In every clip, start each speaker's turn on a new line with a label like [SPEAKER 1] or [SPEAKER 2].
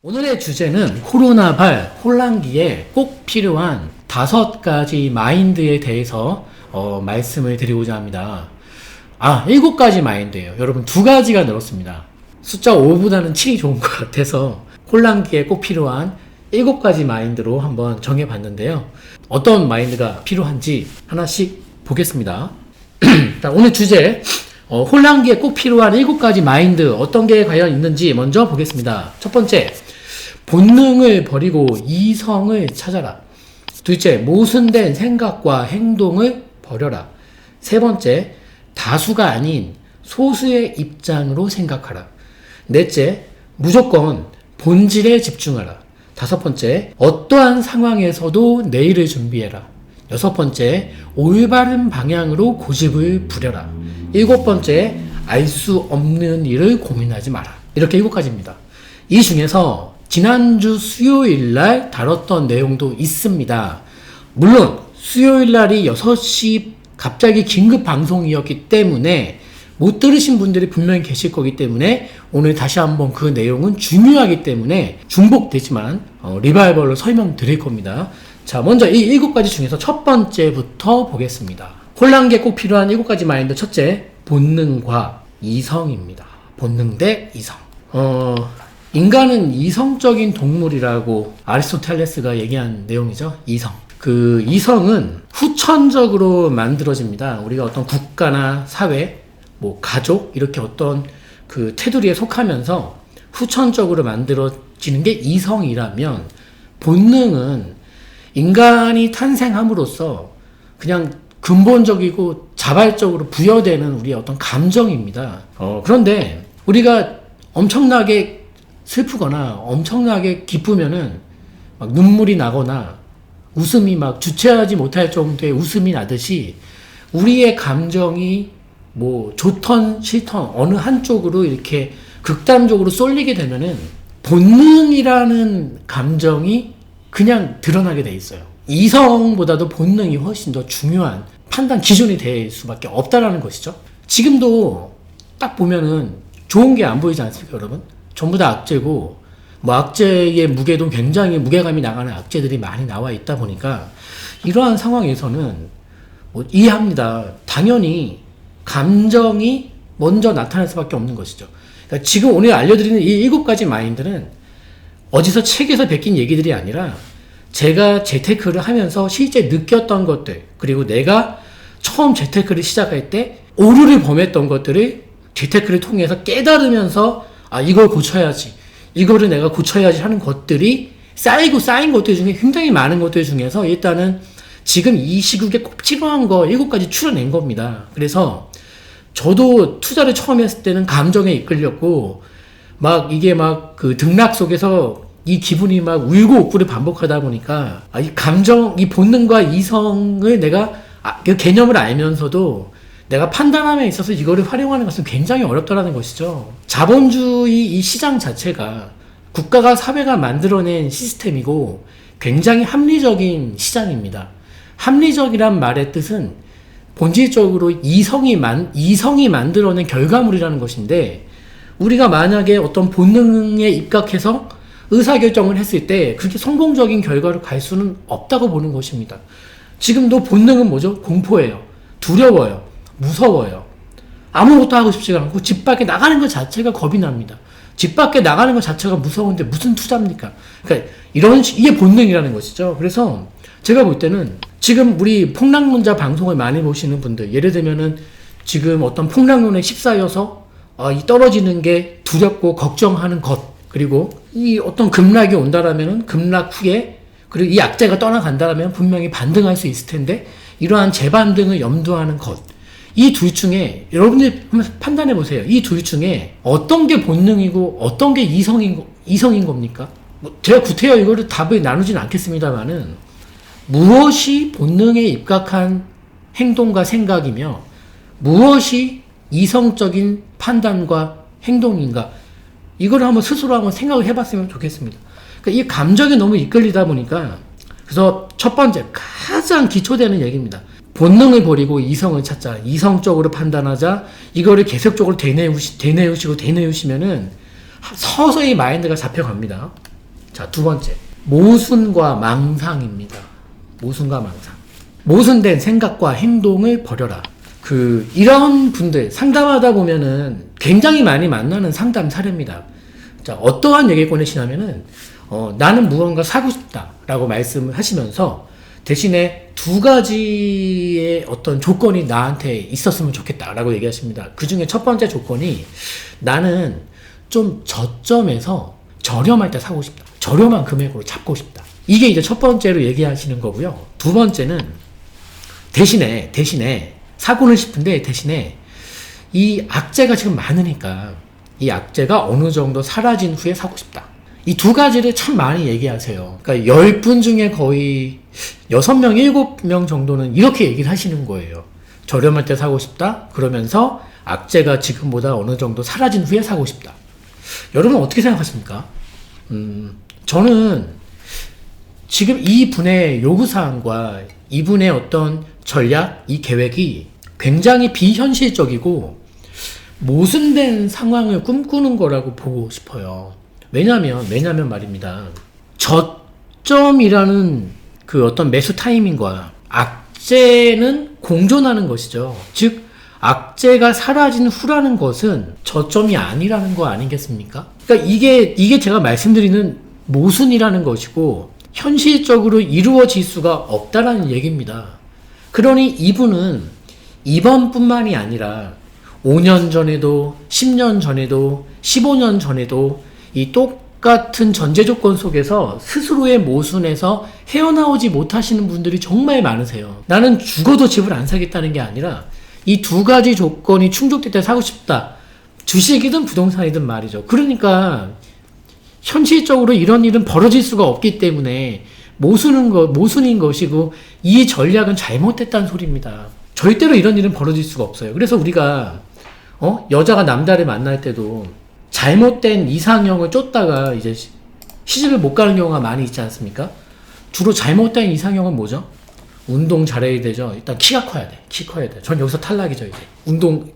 [SPEAKER 1] 오늘의 주제는 코로나발 혼란기에 꼭 필요한 5가지 마인드에 대해서 말씀을 드리고자 합니다. 7가지 마인드예요. 여러분 2가지가 늘었습니다. 숫자 5보다는 7이 좋은 것 같아서 혼란기에 꼭 필요한 7가지 마인드로 한번 정해봤는데요. 어떤 마인드가 필요한지 하나씩 보겠습니다. 오늘 주제 혼란기에 꼭 필요한 7가지 마인드 어떤 게 과연 있는지 먼저 보겠습니다. 첫 번째, 본능을 버리고 이성을 찾아라. 둘째, 모순된 생각과 행동을 버려라. 세 번째, 다수가 아닌 소수의 입장으로 생각하라. 넷째, 무조건 본질에 집중하라. 다섯 번째, 어떠한 상황에서도 내일을 준비해라. 여섯 번째, 올바른 방향으로 고집을 부려라. 일곱 번째, 알 수 없는 일을 고민하지 마라. 이렇게 7가지입니다. 이 중에서 지난주 수요일날 다뤘던 내용도 있습니다. 물론 수요일날이 6시 갑자기 긴급 방송이었기 때문에 못 들으신 분들이 분명히 계실 거기 때문에 오늘 다시 한번 그 내용은 중요하기 때문에 중복되지만 리바이벌로 설명드릴 겁니다. 자, 먼저 이 7가지 중에서 첫 번째부터 보겠습니다. 혼란기에 꼭 필요한 7가지 마인드. 첫째, 본능과 이성입니다. 본능 대 이성. 인간은 이성적인 동물이라고 아리스토텔레스가 얘기한 내용이죠. 이성. 그 이성은 후천적으로 만들어집니다. 우리가 어떤 국가나 사회, 가족, 이렇게 어떤 그 테두리에 속하면서 후천적으로 만들어지는 게 이성이라면, 본능은 인간이 탄생함으로써 그냥 근본적이고 자발적으로 부여되는 우리의 어떤 감정입니다. 그런데 우리가 엄청나게 슬프거나 엄청나게 기쁘면은 막 눈물이 나거나 웃음이 막 주체하지 못할 정도의 웃음이 나듯이 우리의 감정이 좋던 싫던 어느 한쪽으로 이렇게 극단적으로 쏠리게 되면은 본능이라는 감정이 그냥 드러나게 돼 있어요. 이성보다도 본능이 훨씬 더 중요한 판단 기준이 될 수밖에 없다라는 것이죠. 지금도 딱 보면은 좋은 게 안 보이지 않습니까, 여러분? 전부 다 악재고, 악재의 무게도 굉장히 무게감이 나가는 악재들이 많이 나와 있다 보니까 이러한 상황에서는 이해합니다. 당연히 감정이 먼저 나타날 수밖에 없는 것이죠. 그러니까 지금 오늘 알려드리는 이 7가지 마인드는 어디서 책에서 베낀 얘기들이 아니라 제가 재테크를 하면서 실제 느꼈던 것들, 그리고 내가 처음 재테크를 시작할 때 오류를 범했던 것들을 재테크를 통해서 깨달으면서 이걸 고쳐야지, 이거를 내가 고쳐야지 하는 것들이 쌓인 것들 중에 굉장히 많은 것들 중에서 일단은 지금 이 시국에 꼭 필요한 거 7가지 추려낸 겁니다. 그래서 저도 투자를 처음 했을 때는 감정에 이끌렸고 이게 그 등락 속에서 이 기분이 울고 웃고를 반복하다 보니까 이 감정, 이 본능과 이성을 내가 그 개념을 알면서도 내가 판단함에 있어서 이거를 활용하는 것은 굉장히 어렵다라는 것이죠. 자본주의 이 시장 자체가 국가가 사회가 만들어낸 시스템이고 굉장히 합리적인 시장입니다. 합리적이란 말의 뜻은 본질적으로 이성이 만들어낸 결과물이라는 것인데, 우리가 만약에 어떤 본능에 입각해서 의사결정을 했을 때 그렇게 성공적인 결과로 갈 수는 없다고 보는 것입니다. 지금도 본능은 뭐죠? 공포예요. 두려워요. 무서워요. 아무것도 하고 싶지가 않고 집 밖에 나가는 것 자체가 겁이 납니다. 집 밖에 나가는 것 자체가 무서운데 무슨 투자입니까? 그러니까 이게 본능이라는 것이죠. 그래서 제가 볼 때는 지금 우리 폭락론자 방송을 많이 보시는 분들, 예를 들면은 지금 어떤 폭락론에 휩싸여서 이 떨어지는 게 두렵고 걱정하는 것, 그리고 이 어떤 급락이 온다라면은 급락 후에, 그리고 이 악재가 떠나간다라면 분명히 반등할 수 있을 텐데 이러한 재반등을 염두하는 것, 이 둘 중에 여러분들 한번 판단해 보세요. 이 둘 중에 어떤 게 본능이고 어떤 게 이성인 겁니까? 제가 구태여 이거를 답을 나누진 않겠습니다만은, 무엇이 본능에 입각한 행동과 생각이며 무엇이 이성적인 판단과 행동인가, 이거를 한번 스스로 한번 생각을 해봤으면 좋겠습니다. 그러니까 이 감정에 너무 이끌리다 보니까, 그래서 첫 번째 가장 기초되는 얘기입니다. 본능을 버리고 이성을 찾자. 이성적으로 판단하자. 이거를 계속적으로 되뇌우시면은 서서히 마인드가 잡혀갑니다. 자, 두 번째. 모순과 망상입니다. 모순과 망상. 모순된 생각과 행동을 버려라. 이런 분들 상담하다 보면은 굉장히 많이 만나는 상담 사례입니다. 자, 어떠한 얘기를 꺼내시냐면은, 나는 무언가 사고 싶다라고 말씀을 하시면서 대신에 두 가지의 어떤 조건이 나한테 있었으면 좋겠다라고 얘기하십니다. 그 중에 첫 번째 조건이 나는 좀 저점에서 저렴할 때 사고 싶다. 저렴한 금액으로 잡고 싶다. 이게 이제 첫 번째로 얘기하시는 거고요. 두 번째는 대신에 사고는 싶은데 대신에 이 악재가 지금 많으니까 이 악재가 어느 정도 사라진 후에 사고 싶다. 이 두 가지를 참 많이 얘기하세요. 그러니까 10분 중에 거의 6명, 7명 정도는 이렇게 얘기를 하시는 거예요. 저렴할 때 사고 싶다. 그러면서 악재가 지금보다 어느 정도 사라진 후에 사고 싶다. 여러분 어떻게 생각하십니까? 저는 지금 이분의 요구사항과 이분의 어떤 전략, 이 계획이 굉장히 비현실적이고 모순된 상황을 꿈꾸는 거라고 보고 싶어요. 왜냐면 말입니다. 저점이라는 그 어떤 매수 타이밍과 악재는 공존하는 것이죠. 즉, 악재가 사라진 후라는 것은 저점이 아니라는 거 아니겠습니까? 그러니까 이게 제가 말씀드리는 모순이라는 것이고, 현실적으로 이루어질 수가 없다라는 얘기입니다. 그러니 이분은 이번뿐만이 아니라 5년 전에도, 10년 전에도, 15년 전에도 이 똑같은 전제 조건 속에서 스스로의 모순에서 헤어나오지 못하시는 분들이 정말 많으세요. 나는 죽어도 집을 안 사겠다는 게 아니라 이 두 가지 조건이 충족될 때 사고 싶다. 주식이든 부동산이든 말이죠. 그러니까 현실적으로 이런 일은 벌어질 수가 없기 때문에 모순인 것이고 이 전략은 잘못됐다는 소리입니다. 절대로 이런 일은 벌어질 수가 없어요. 그래서 우리가 여자가 남자를 만날 때도 잘못된 이상형을 쫓다가 이제 시집을 못 가는 경우가 많이 있지 않습니까? 주로 잘못된 이상형은 뭐죠? 운동 잘해야 되죠. 일단 키가 커야 돼. 키 커야 돼. 전 여기서 탈락이죠, 이제.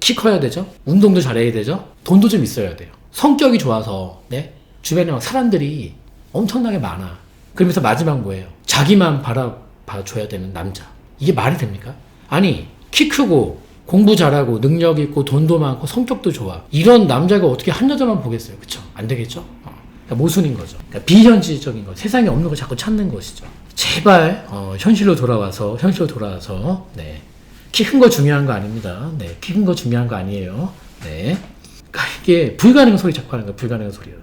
[SPEAKER 1] 키 커야 되죠. 운동도 잘해야 되죠. 돈도 좀 있어야 돼요. 성격이 좋아서, 네? 주변에 막 사람들이 엄청나게 많아. 그러면서 마지막 뭐예요? 자기만 바라봐줘야 되는 남자. 이게 말이 됩니까? 아니, 키 크고, 공부 잘하고, 능력 있고, 돈도 많고, 성격도 좋아. 이런 남자가 어떻게 한 여자만 보겠어요? 그쵸? 안 되겠죠? 그러니까 모순인 거죠. 그러니까 비현실적인 거. 세상에 없는 걸 자꾸 찾는 것이죠. 제발, 현실로 돌아와서, 네. 키 큰 거 중요한 거 아닙니다. 네. 키 큰 거 중요한 거 아니에요. 네. 그러니까 이게 불가능한 소리 자꾸 하는 거야. 불가능한 소리요.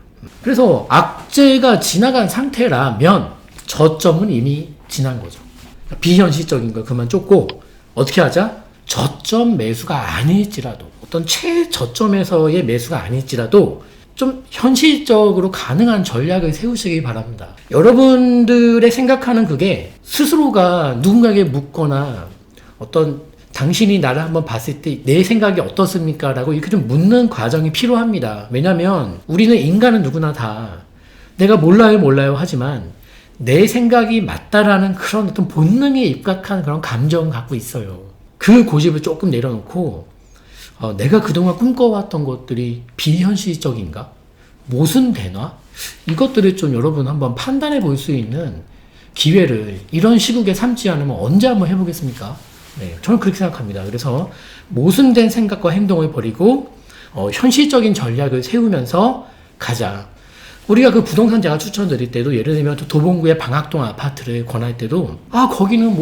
[SPEAKER 1] 그래서 악재가 지나간 상태라면 저점은 이미 지난 거죠. 그러니까 비현실적인 거 그만 쫓고 어떻게 하자? 저점 매수가 아닐지라도 어떤 최저점에서의 매수가 아닐지라도 좀 현실적으로 가능한 전략을 세우시기 바랍니다. 여러분들의 생각하는 그게 스스로가 누군가에게 묻거나 어떤 당신이 나를 한번 봤을 때 내 생각이 어떻습니까? 라고 이렇게 좀 묻는 과정이 필요합니다. 왜냐면 우리는 인간은 누구나 다 내가 몰라요 하지만 내 생각이 맞다라는 그런 어떤 본능에 입각한 그런 감정을 갖고 있어요. 그 고집을 조금 내려놓고 내가 그동안 꿈꿔왔던 것들이 비현실적인가? 모순되나? 이것들을 좀 여러분 한번 판단해 볼 수 있는 기회를 이런 시국에 삼지 않으면 언제 한번 해보겠습니까? 네, 저는 그렇게 생각합니다. 그래서 모순된 생각과 행동을 버리고 현실적인 전략을 세우면서 가자. 우리가 그 부동산 제가 추천드릴 때도 예를 들면 도봉구의 방학동 아파트를 권할 때도 거기는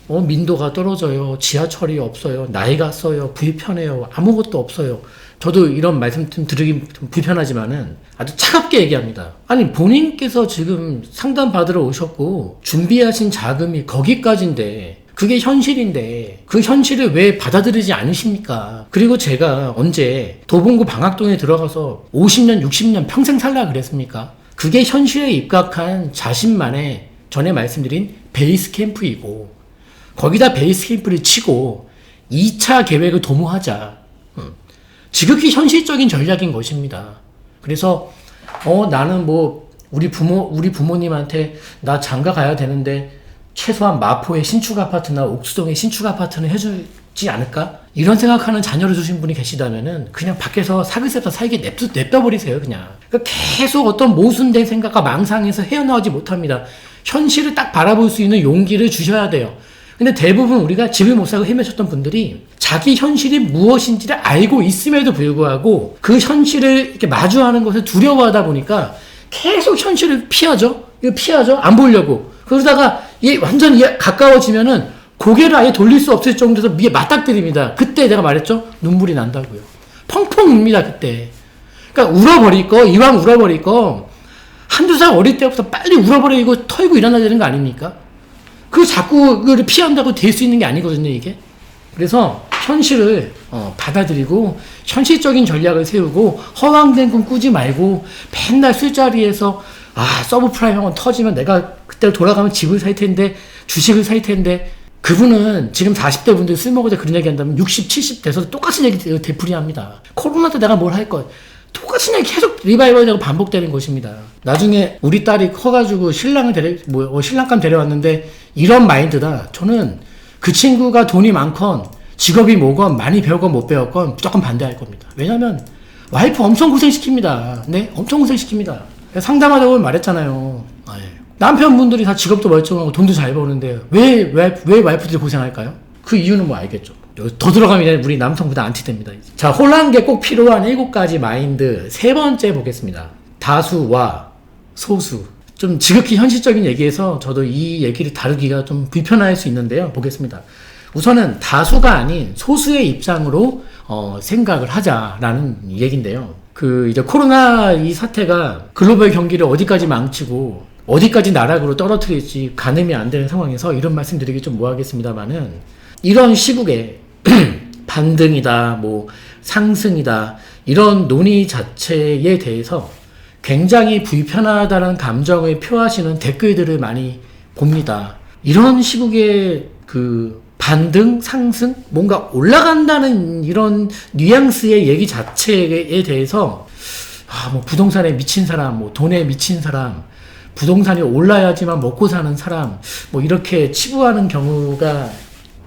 [SPEAKER 1] 민도가 떨어져요. 지하철이 없어요. 나이가 써요. 불편해요. 아무것도 없어요. 저도 이런 말씀 좀 드리기 좀 불편하지만은 아주 차갑게 얘기합니다. 아니, 본인께서 지금 상담 받으러 오셨고 준비하신 자금이 거기까지인데 그게 현실인데 그 현실을 왜 받아들이지 않으십니까? 그리고 제가 언제 도봉구 방학동에 들어가서 50년, 60년 평생 살라 그랬습니까? 그게 현실에 입각한 자신만의 전에 말씀드린 베이스 캠프이고 거기다 베이스 캠프를 치고 2차 계획을 도모하자. 지극히 현실적인 전략인 것입니다. 그래서 나는 우리 부모님한테 나 장가 가야 되는데 최소한 마포의 신축 아파트나 옥수동의 신축 아파트는 해주지 않을까? 이런 생각하는 자녀를 주신 분이 계시다면은 그냥 밖에서 사글세서 살게 냅둬버리세요, 그냥. 그러니까 계속 어떤 모순된 생각과 망상에서 헤어나오지 못합니다. 현실을 딱 바라볼 수 있는 용기를 주셔야 돼요. 근데 대부분 우리가 집을 못 사고 헤매셨던 분들이 자기 현실이 무엇인지를 알고 있음에도 불구하고 그 현실을 이렇게 마주하는 것을 두려워하다 보니까 계속 현실을 피하죠? 이거 피하죠? 안 보려고. 그러다가 얘 완전 가까워지면은 고개를 아예 돌릴 수 없을 정도에서 위에 맞닥뜨립니다. 그때 내가 말했죠? 눈물이 난다고요. 펑펑 웁니다, 그때. 그러니까 울어버릴 거, 이왕 울어버릴 거, 한두 살 어릴 때부터 빨리 울어버리고 털고 일어나야 되는 거 아닙니까? 그 자꾸 그걸 피한다고 될 수 있는 게 아니거든요, 이게. 그래서 현실을 받아들이고 현실적인 전략을 세우고 허황된 꿈 꾸지 말고 맨날 술자리에서 서브프라임 한번 터지면 내가 그때 돌아가면 집을 살 텐데 주식을 살 텐데 그분은 지금 40대 분들 술 먹을 때 그런 얘기 한다면 60, 70 돼서도 똑같은 얘기 되풀이합니다. 코로나 때 내가 뭘 할 것. 똑같은 얘기 계속 리바이벌되고 반복되는 것입니다. 나중에 우리 딸이 커가지고 신랑감 데려왔는데 이런 마인드다. 저는 그 친구가 돈이 많건 직업이 뭐건 많이 배우건 못 배웠건 무조건 반대할 겁니다. 왜냐면 와이프 엄청 고생시킵니다. 네? 엄청 고생시킵니다. 상담하다 보면 말했잖아요. 남편분들이 다 직업도 멀쩡하고 돈도 잘 버는데 왜 와이프들이 고생할까요? 그 이유는 뭐 알겠죠. 더 들어가면 우리 남성보다 안티됩니다. 자, 혼란기에 꼭 필요한 7가지 마인드 세 번째 보겠습니다. 다수와 소수. 좀 지극히 현실적인 얘기에서 저도 이 얘기를 다루기가 좀 불편할 수 있는데요. 보겠습니다. 우선은 다수가 아닌 소수의 입장으로 생각을 하자라는 얘기인데요. 이제 코로나 이 사태가 글로벌 경기를 어디까지 망치고 어디까지 나락으로 떨어뜨릴지 가늠이 안 되는 상황에서 이런 말씀 드리기 좀 뭐하겠습니다만은 이런 시국에 반등이다, 상승이다, 이런 논의 자체에 대해서 굉장히 불편하다는 감정을 표하시는 댓글들을 많이 봅니다. 이런 시국에 반등, 상승, 뭔가 올라간다는 이런 뉘앙스의 얘기 자체에 대해서 부동산에 미친 사람, 돈에 미친 사람, 부동산이 올라야지만 먹고 사는 사람, 이렇게 치부하는 경우가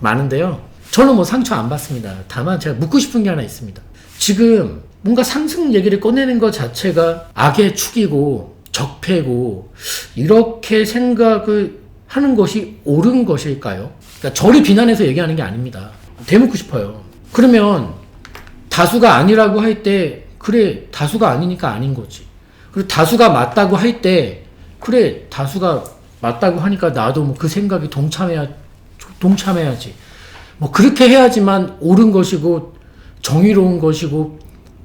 [SPEAKER 1] 많은데요. 저는 상처 안 받습니다. 다만 제가 묻고 싶은 게 하나 있습니다. 지금 뭔가 상승 얘기를 꺼내는 것 자체가 악의 축이고 적폐고 이렇게 생각을 하는 것이 옳은 것일까요? 그러니까 저를 비난해서 얘기하는 게 아닙니다. 되묻고 싶어요. 그러면 다수가 아니라고 할 때 그래, 다수가 아니니까 아닌 거지. 그리고 다수가 맞다고 할 때 그래, 다수가 맞다고 하니까 나도 그 생각이 동참해야지. 그렇게 해야지만 옳은 것이고 정의로운 것이고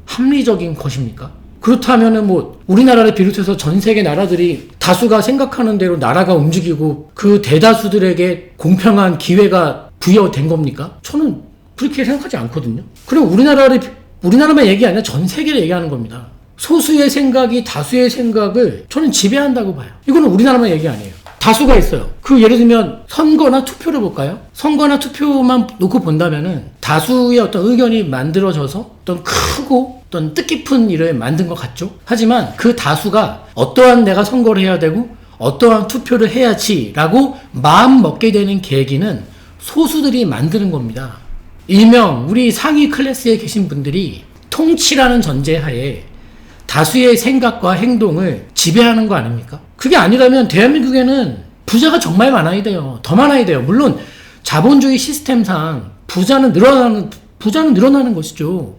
[SPEAKER 1] 합리적인 것입니까? 그렇다면은 우리나라를 비롯해서 전 세계 나라들이 다수가 생각하는 대로 나라가 움직이고 그 대다수들에게 공평한 기회가 부여된 겁니까? 저는 그렇게 생각하지 않거든요. 그리고 우리나라만 얘기 아니라 전 세계를 얘기하는 겁니다. 소수의 생각이 다수의 생각을 저는 지배한다고 봐요. 이거는 우리나라만 얘기 아니에요. 다수가 있어요. 예를 들면 선거나 투표를 볼까요? 선거나 투표만 놓고 본다면은 다수의 어떤 의견이 만들어져서 어떤 크고 어떤 뜻깊은 일을 만든 것 같죠? 하지만 그 다수가 어떠한 내가 선거를 해야 되고 어떠한 투표를 해야지라고 마음 먹게 되는 계기는 소수들이 만드는 겁니다. 일명 우리 상위 클래스에 계신 분들이 통치라는 전제하에 다수의 생각과 행동을 지배하는 거 아닙니까? 그게 아니라면 대한민국에는 부자가 정말 많아야 돼요. 더 많아야 돼요. 물론 자본주의 시스템상 부자는 늘어나는 것이죠.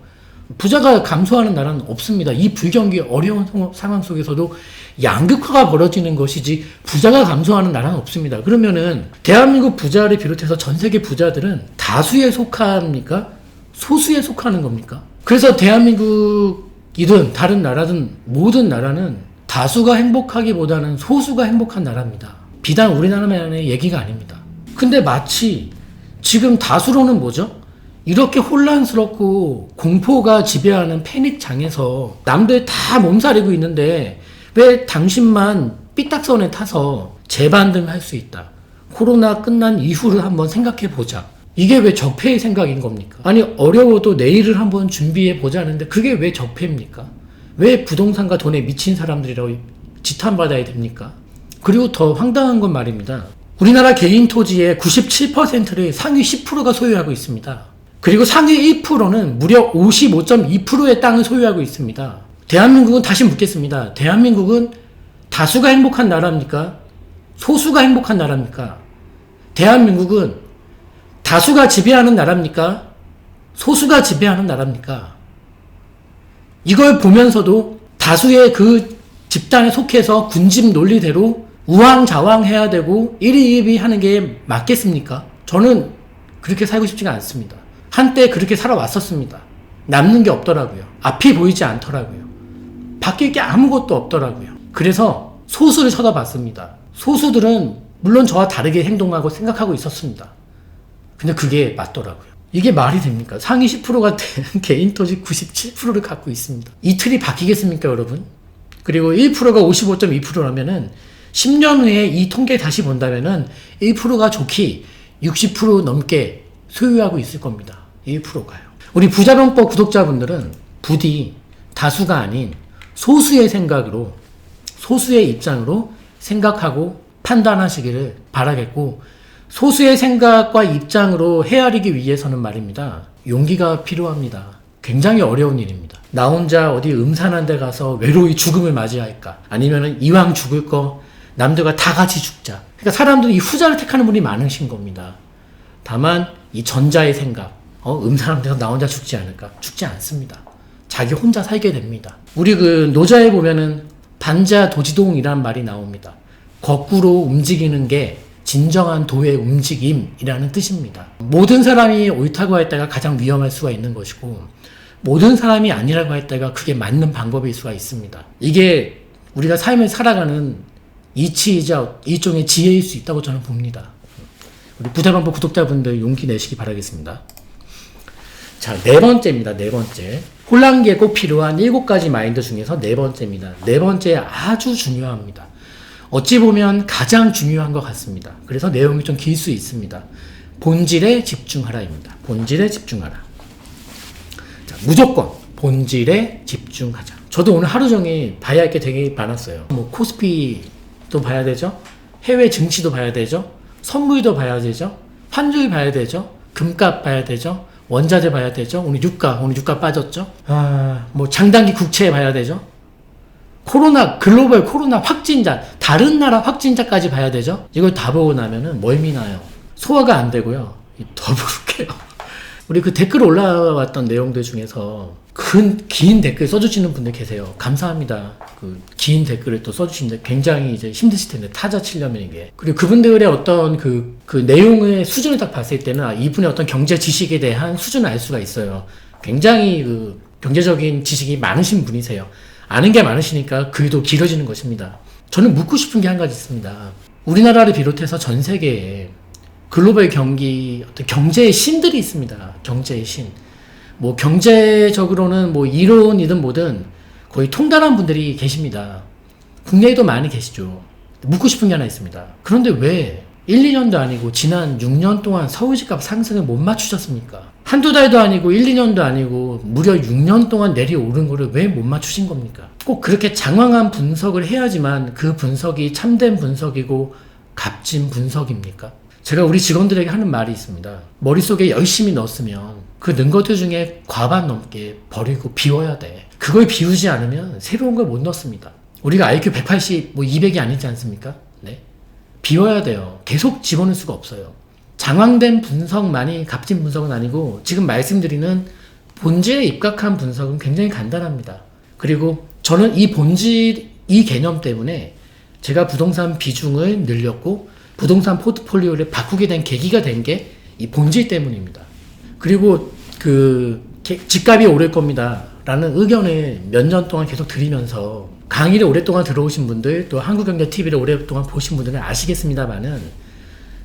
[SPEAKER 1] 부자가 감소하는 나라는 없습니다. 이 불경기 어려운 상황 속에서도 양극화가 벌어지는 것이지 부자가 감소하는 나라는 없습니다. 그러면은 대한민국 부자를 비롯해서 전 세계 부자들은 다수에 속합니까? 소수에 속하는 겁니까? 그래서 대한민국이든 다른 나라든 모든 나라는 다수가 행복하기보다는 소수가 행복한 나라입니다. 비단 우리나라만의 얘기가 아닙니다. 근데 마치 지금 다수로는 뭐죠? 이렇게 혼란스럽고 공포가 지배하는 패닉장에서 남들 다 몸살이고 있는데 왜 당신만 삐딱선에 타서 재반등할 수 있다. 코로나 끝난 이후를 한번 생각해 보자. 이게 왜 적폐의 생각인 겁니까? 아니 어려워도 내일을 한번 준비해 보자는데 그게 왜 적폐입니까? 왜 부동산과 돈에 미친 사람들이라고 지탄받아야 됩니까? 그리고 더 황당한 건 말입니다. 우리나라 개인 토지의 97%를 상위 10%가 소유하고 있습니다. 그리고 상위 1%는 무려 55.2%의 땅을 소유하고 있습니다. 대한민국은 다시 묻겠습니다. 대한민국은 다수가 행복한 나라입니까? 소수가 행복한 나라입니까? 대한민국은 다수가 지배하는 나라입니까? 소수가 지배하는 나라입니까? 이걸 보면서도 다수의 그 집단에 속해서 군집 논리대로 우왕좌왕해야 되고 1위 2위 하는 게 맞겠습니까? 저는 그렇게 살고 싶지가 않습니다. 한때 그렇게 살아왔었습니다. 남는 게 없더라고요. 앞이 보이지 않더라고요. 바뀔 게 아무것도 없더라고요. 그래서 소수를 쳐다봤습니다. 소수들은 물론 저와 다르게 행동하고 생각하고 있었습니다. 근데 그게 맞더라고요. 이게 말이 됩니까? 상위 10%가 개인 토지 97%를 갖고 있습니다. 이 틀이 바뀌겠습니까, 여러분? 그리고 1%가 55.2%라면은 10년 후에 이 통계 다시 본다면은 1%가 좋기 60% 넘게 소유하고 있을 겁니다. 1%가요. 우리 부자병법 구독자분들은 부디 다수가 아닌 소수의 생각으로, 소수의 입장으로 생각하고 판단하시기를 바라겠고, 소수의 생각과 입장으로 헤아리기 위해서는 말입니다. 용기가 필요합니다. 굉장히 어려운 일입니다. 나 혼자 어디 음산한 데 가서 외로이 죽음을 맞이할까? 아니면 이왕 죽을 거 남들과 다 같이 죽자. 그러니까 사람들이 이 후자를 택하는 분이 많으신 겁니다. 다만 이 전자의 생각, 음산한 데서 나 혼자 죽지 않을까? 죽지 않습니다. 자기 혼자 살게 됩니다. 우리 그 노자에 보면은 반자도지동이라는 말이 나옵니다. 거꾸로 움직이는 게 진정한 도의 움직임이라는 뜻입니다. 모든 사람이 옳다고 할 때가 가장 위험할 수가 있는 것이고, 모든 사람이 아니라고 할 때가 그게 맞는 방법일 수가 있습니다. 이게 우리가 삶을 살아가는 이치이자 일종의 지혜일 수 있다고 저는 봅니다. 우리 부자방법 구독자분들 용기 내시기 바라겠습니다. 자, 네 번째입니다. 네 번째. 혼란기에 꼭 필요한 7가지 마인드 중에서 네 번째입니다. 네 번째 아주 중요합니다. 어찌 보면 가장 중요한 것 같습니다. 그래서 내용이 좀 길 수 있습니다. 본질에 집중하라입니다. 본질에 집중하라. 자, 무조건 본질에 집중하자. 저도 오늘 하루 종일 봐야 할 게 되게 많았어요. 뭐 코스피도 봐야 되죠. 해외 증시도 봐야 되죠. 선물도 봐야 되죠. 환율 봐야 되죠. 금값 봐야 되죠. 원자재 봐야 되죠. 오늘 유가 빠졌죠. 뭐 장단기 국채 봐야 되죠. 글로벌 코로나 확진자, 다른 나라 확진자까지 봐야 되죠. 이걸 다 보고 나면은 멀미나요. 소화가 안 되고요. 더부룩해요. 우리 그 댓글 올라왔던 내용들 중에서 긴 댓글 써주시는 분들 계세요. 감사합니다. 그 긴 댓글을 또 써주시는데 굉장히 이제 힘드실 텐데, 타자 치려면 이게. 그리고 그분들의 어떤 그 내용의 수준을 딱 봤을 때는 이분의 어떤 경제 지식에 대한 수준을 알 수가 있어요. 굉장히 그 경제적인 지식이 많으신 분이세요. 아는 게 많으시니까 글도 길어지는 것입니다. 저는 묻고 싶은 게 한 가지 있습니다. 우리나라를 비롯해서 전 세계에 글로벌 어떤 경제의 신들이 있습니다. 경제의 신. 뭐 경제적으로는 뭐 이론이든 뭐든 거의 통달한 분들이 계십니다. 국내에도 많이 계시죠. 묻고 싶은 게 하나 있습니다. 그런데 왜 1, 2년도 아니고 지난 6년 동안 서울집값 상승을 못 맞추셨습니까? 한두 달도 아니고 1, 2년도 아니고 무려 6년 동안 내려오른 거를 왜 못 맞추신 겁니까? 꼭 그렇게 장황한 분석을 해야지만 그 분석이 참된 분석이고 값진 분석입니까? 제가 우리 직원들에게 하는 말이 있습니다. 머릿속에 열심히 넣었으면 그 넣은 것들 중에 과반 넘게 버리고 비워야 돼. 그걸 비우지 않으면 새로운 걸 못 넣습니다. 우리가 IQ 180, 200이 아니지 않습니까? 네. 비워야 돼요. 계속 집어넣을 수가 없어요. 장황된 분석만이 값진 분석은 아니고, 지금 말씀드리는 본질에 입각한 분석은 굉장히 간단합니다. 그리고 저는 이 개념 때문에 제가 부동산 비중을 늘렸고 부동산 포트폴리오를 바꾸게 된 계기가 된 게 이 본질 때문입니다. 그리고 집값이 오를 겁니다 라는 의견을 몇 년 동안 계속 드리면서, 강의를 오랫동안 들어오신 분들, 또 한국경제TV를 오랫동안 보신 분들은 아시겠습니다만은,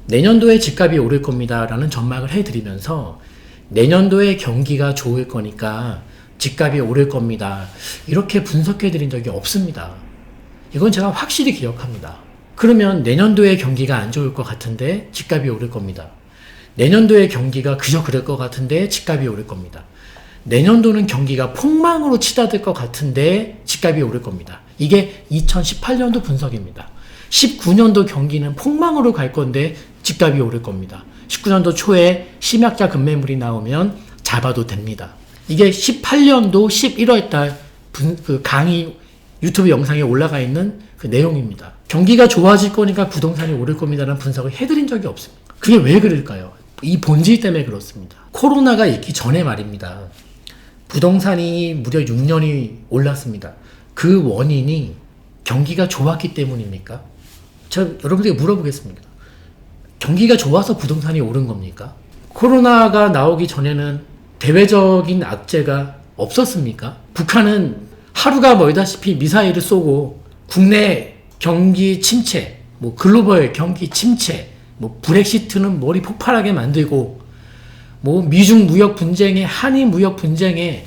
[SPEAKER 1] 내년도에 집값이 오를 겁니다 라는 전망을 해드리면서 내년도에 경기가 좋을 거니까 집값이 오를 겁니다, 이렇게 분석해 드린 적이 없습니다. 이건 제가 확실히 기억합니다. 그러면 내년도에 경기가 안 좋을 것 같은데 집값이 오를 겁니다. 내년도에 경기가 그저 그럴 것 같은데 집값이 오를 겁니다. 내년도는 경기가 폭망으로 치닫을 것 같은데 집값이 오를 겁니다. 이게 2018년도 분석입니다. 19년도 경기는 폭망으로 갈 건데 집값이 오를 겁니다. 19년도 초에 심약자 급매물이 나오면 잡아도 됩니다. 이게 18년도 11월 달 그 강의 유튜브 영상에 올라가 있는 그 내용입니다. 경기가 좋아질 거니까 부동산이 오를 겁니다라는 분석을 해드린 적이 없습니다. 그게 왜 그럴까요? 이 본질 때문에 그렇습니다. 코로나가 있기 전에 말입니다. 부동산이 무려 6년이 올랐습니다. 그 원인이 경기가 좋았기 때문입니까? 제가 여러분들에게 물어보겠습니다. 경기가 좋아서 부동산이 오른 겁니까? 코로나가 나오기 전에는 대외적인 악재가 없었습니까? 북한은 하루가 멀다시피 미사일을 쏘고 국내 경기 침체, 뭐 글로벌 경기 침체, 뭐 브렉시트는 머리 폭발하게 만들고 뭐 미중 무역 분쟁에 한일 무역 분쟁에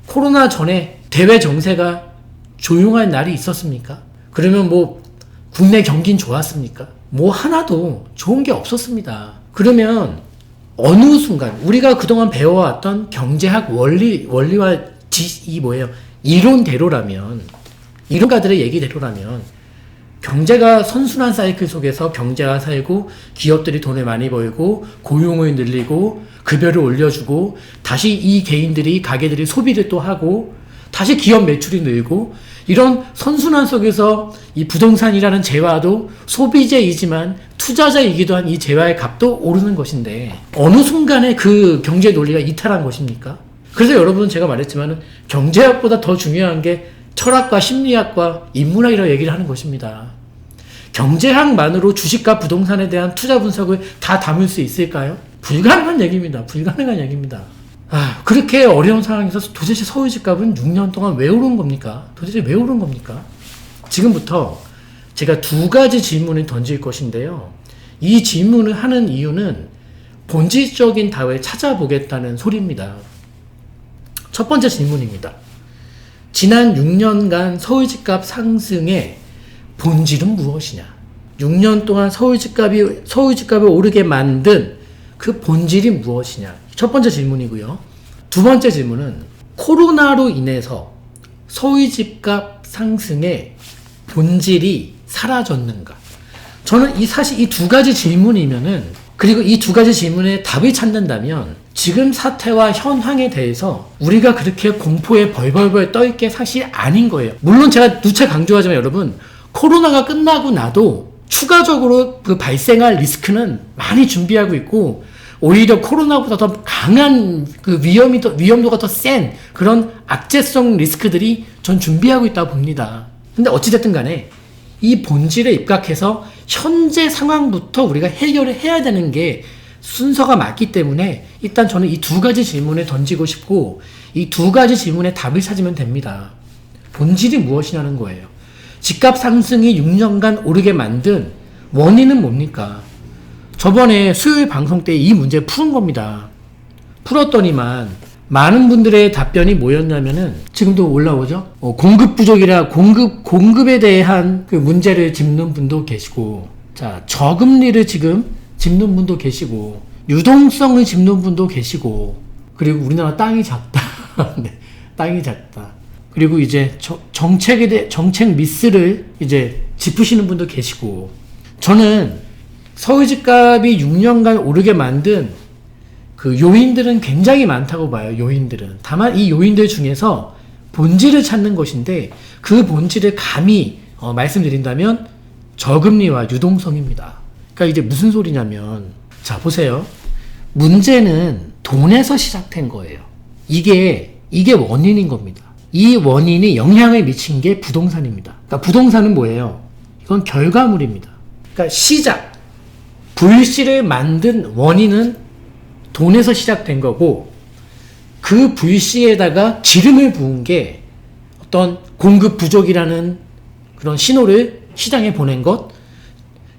[SPEAKER 1] 코로나 전에 대외 정세가 조용할 날이 있었습니까? 그러면 뭐 국내 경기는 좋았습니까? 뭐 하나도 좋은 게 없었습니다. 그러면 어느 순간 우리가 그동안 배워왔던 경제학 원리와 이론대로라면, 이론가들의 얘기대로라면 경제가 선순환 사이클 속에서 경제가 살고 기업들이 돈을 많이 벌고 고용을 늘리고 급여를 올려주고 다시 이 개인들이 가게들이 소비를 또 하고 다시 기업 매출이 늘고 이런 선순환 속에서 이 부동산이라는 재화도 소비재이지만 투자자이기도 한 이 재화의 값도 오르는 것인데 어느 순간에 그 경제 논리가 이탈한 것입니까? 그래서 여러분 제가 말했지만 경제학보다 더 중요한 게 철학과 심리학과 인문학이라고 얘기를 하는 것입니다. 경제학만으로 주식과 부동산에 대한 투자 분석을 다 담을 수 있을까요? 불가능한 얘기입니다. 불가능한 얘기입니다. 그렇게 어려운 상황에서 도대체 서울 집값은 6년 동안 왜 오른 겁니까? 도대체 왜 오른 겁니까? 지금부터 제가 두 가지 질문을 던질 것인데요. 이 질문을 하는 이유는 본질적인 답을 찾아보겠다는 소리입니다. 첫 번째 질문입니다. 지난 6년간 서울 집값 상승의 본질은 무엇이냐? 6년 동안 서울 집값을 오르게 만든 그 본질이 무엇이냐? 첫 번째 질문이고요. 두 번째 질문은 코로나로 인해서 서울 집값 상승의 본질이 사라졌는가? 저는 사실 이 두 가지 질문이면은, 그리고 이 두 가지 질문에 답을 찾는다면 지금 사태와 현황에 대해서 우리가 그렇게 공포에 벌벌벌 떨 게 사실 아닌 거예요. 물론 제가 누차 강조하지만 여러분, 코로나가 끝나고 나도 추가적으로 그 발생할 리스크는 많이 준비하고 있고, 오히려 코로나보다 더 강한 그 위험도가 더 센 그런 악재성 리스크들이 전 준비하고 있다고 봅니다. 근데 어찌됐든 간에 이 본질에 입각해서 현재 상황부터 우리가 해결을 해야 되는 게 순서가 맞기 때문에 일단 저는 이 두 가지 질문을 던지고 싶고 이 두 가지 질문에 답을 찾으면 됩니다. 본질이 무엇이냐는 거예요. 집값 상승이 6년간 오르게 만든 원인은 뭡니까? 저번에 수요일 방송 때 이 문제 푸는 겁니다. 풀었더니만 많은 분들의 답변이 뭐였냐면은 지금도 올라오죠? 공급 부족이라 공급에 대한 그 문제를 짚는 분도 계시고, 자, 저금리를 지금 짚는 분도 계시고, 유동성을 짚는 분도 계시고, 그리고 우리나라 땅이 작다. 네, 땅이 작다. 그리고 이제 정책 미스를 이제 짚으시는 분도 계시고, 저는 서울 집값이 6년간 오르게 만든 그 요인들은 굉장히 많다고 봐요. 요인들은. 다만 이 요인들 중에서 본질을 찾는 것인데 그 본질을 감히 말씀드린다면 저금리와 유동성입니다. 그러니까 이제 무슨 소리냐면, 자 보세요. 문제는 돈에서 시작된 거예요. 이게 원인인 겁니다. 이 원인이 영향을 미친 게 부동산입니다. 그러니까 부동산은 뭐예요? 이건 결과물입니다. 그러니까 시작, 불씨를 만든 원인은 돈에서 시작된 거고, 그 불씨에다가 기름을 부은 게 어떤 공급 부족이라는 그런 신호를 시장에 보낸 것,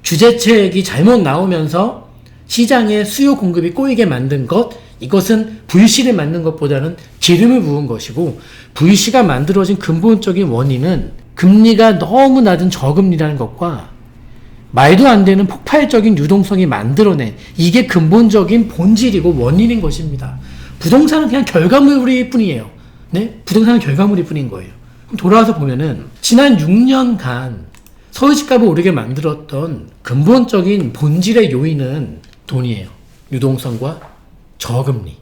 [SPEAKER 1] 규제책이 잘못 나오면서 시장에 수요 공급이 꼬이게 만든 것, 이것은 불씨를 만든 것보다는 기름을 부은 것이고, 불씨가 만들어진 근본적인 원인은 금리가 너무 낮은 저금리라는 것과 말도 안 되는 폭발적인 유동성이 만들어낸, 이게 근본적인 본질이고 원인인 것입니다. 부동산은 그냥 결과물일 뿐이에요. 네? 부동산은 결과물일 뿐인 거예요. 그럼 돌아와서 보면은 지난 6년간 서울집값을 오르게 만들었던 근본적인 본질의 요인은 돈이에요. 유동성과 저금리.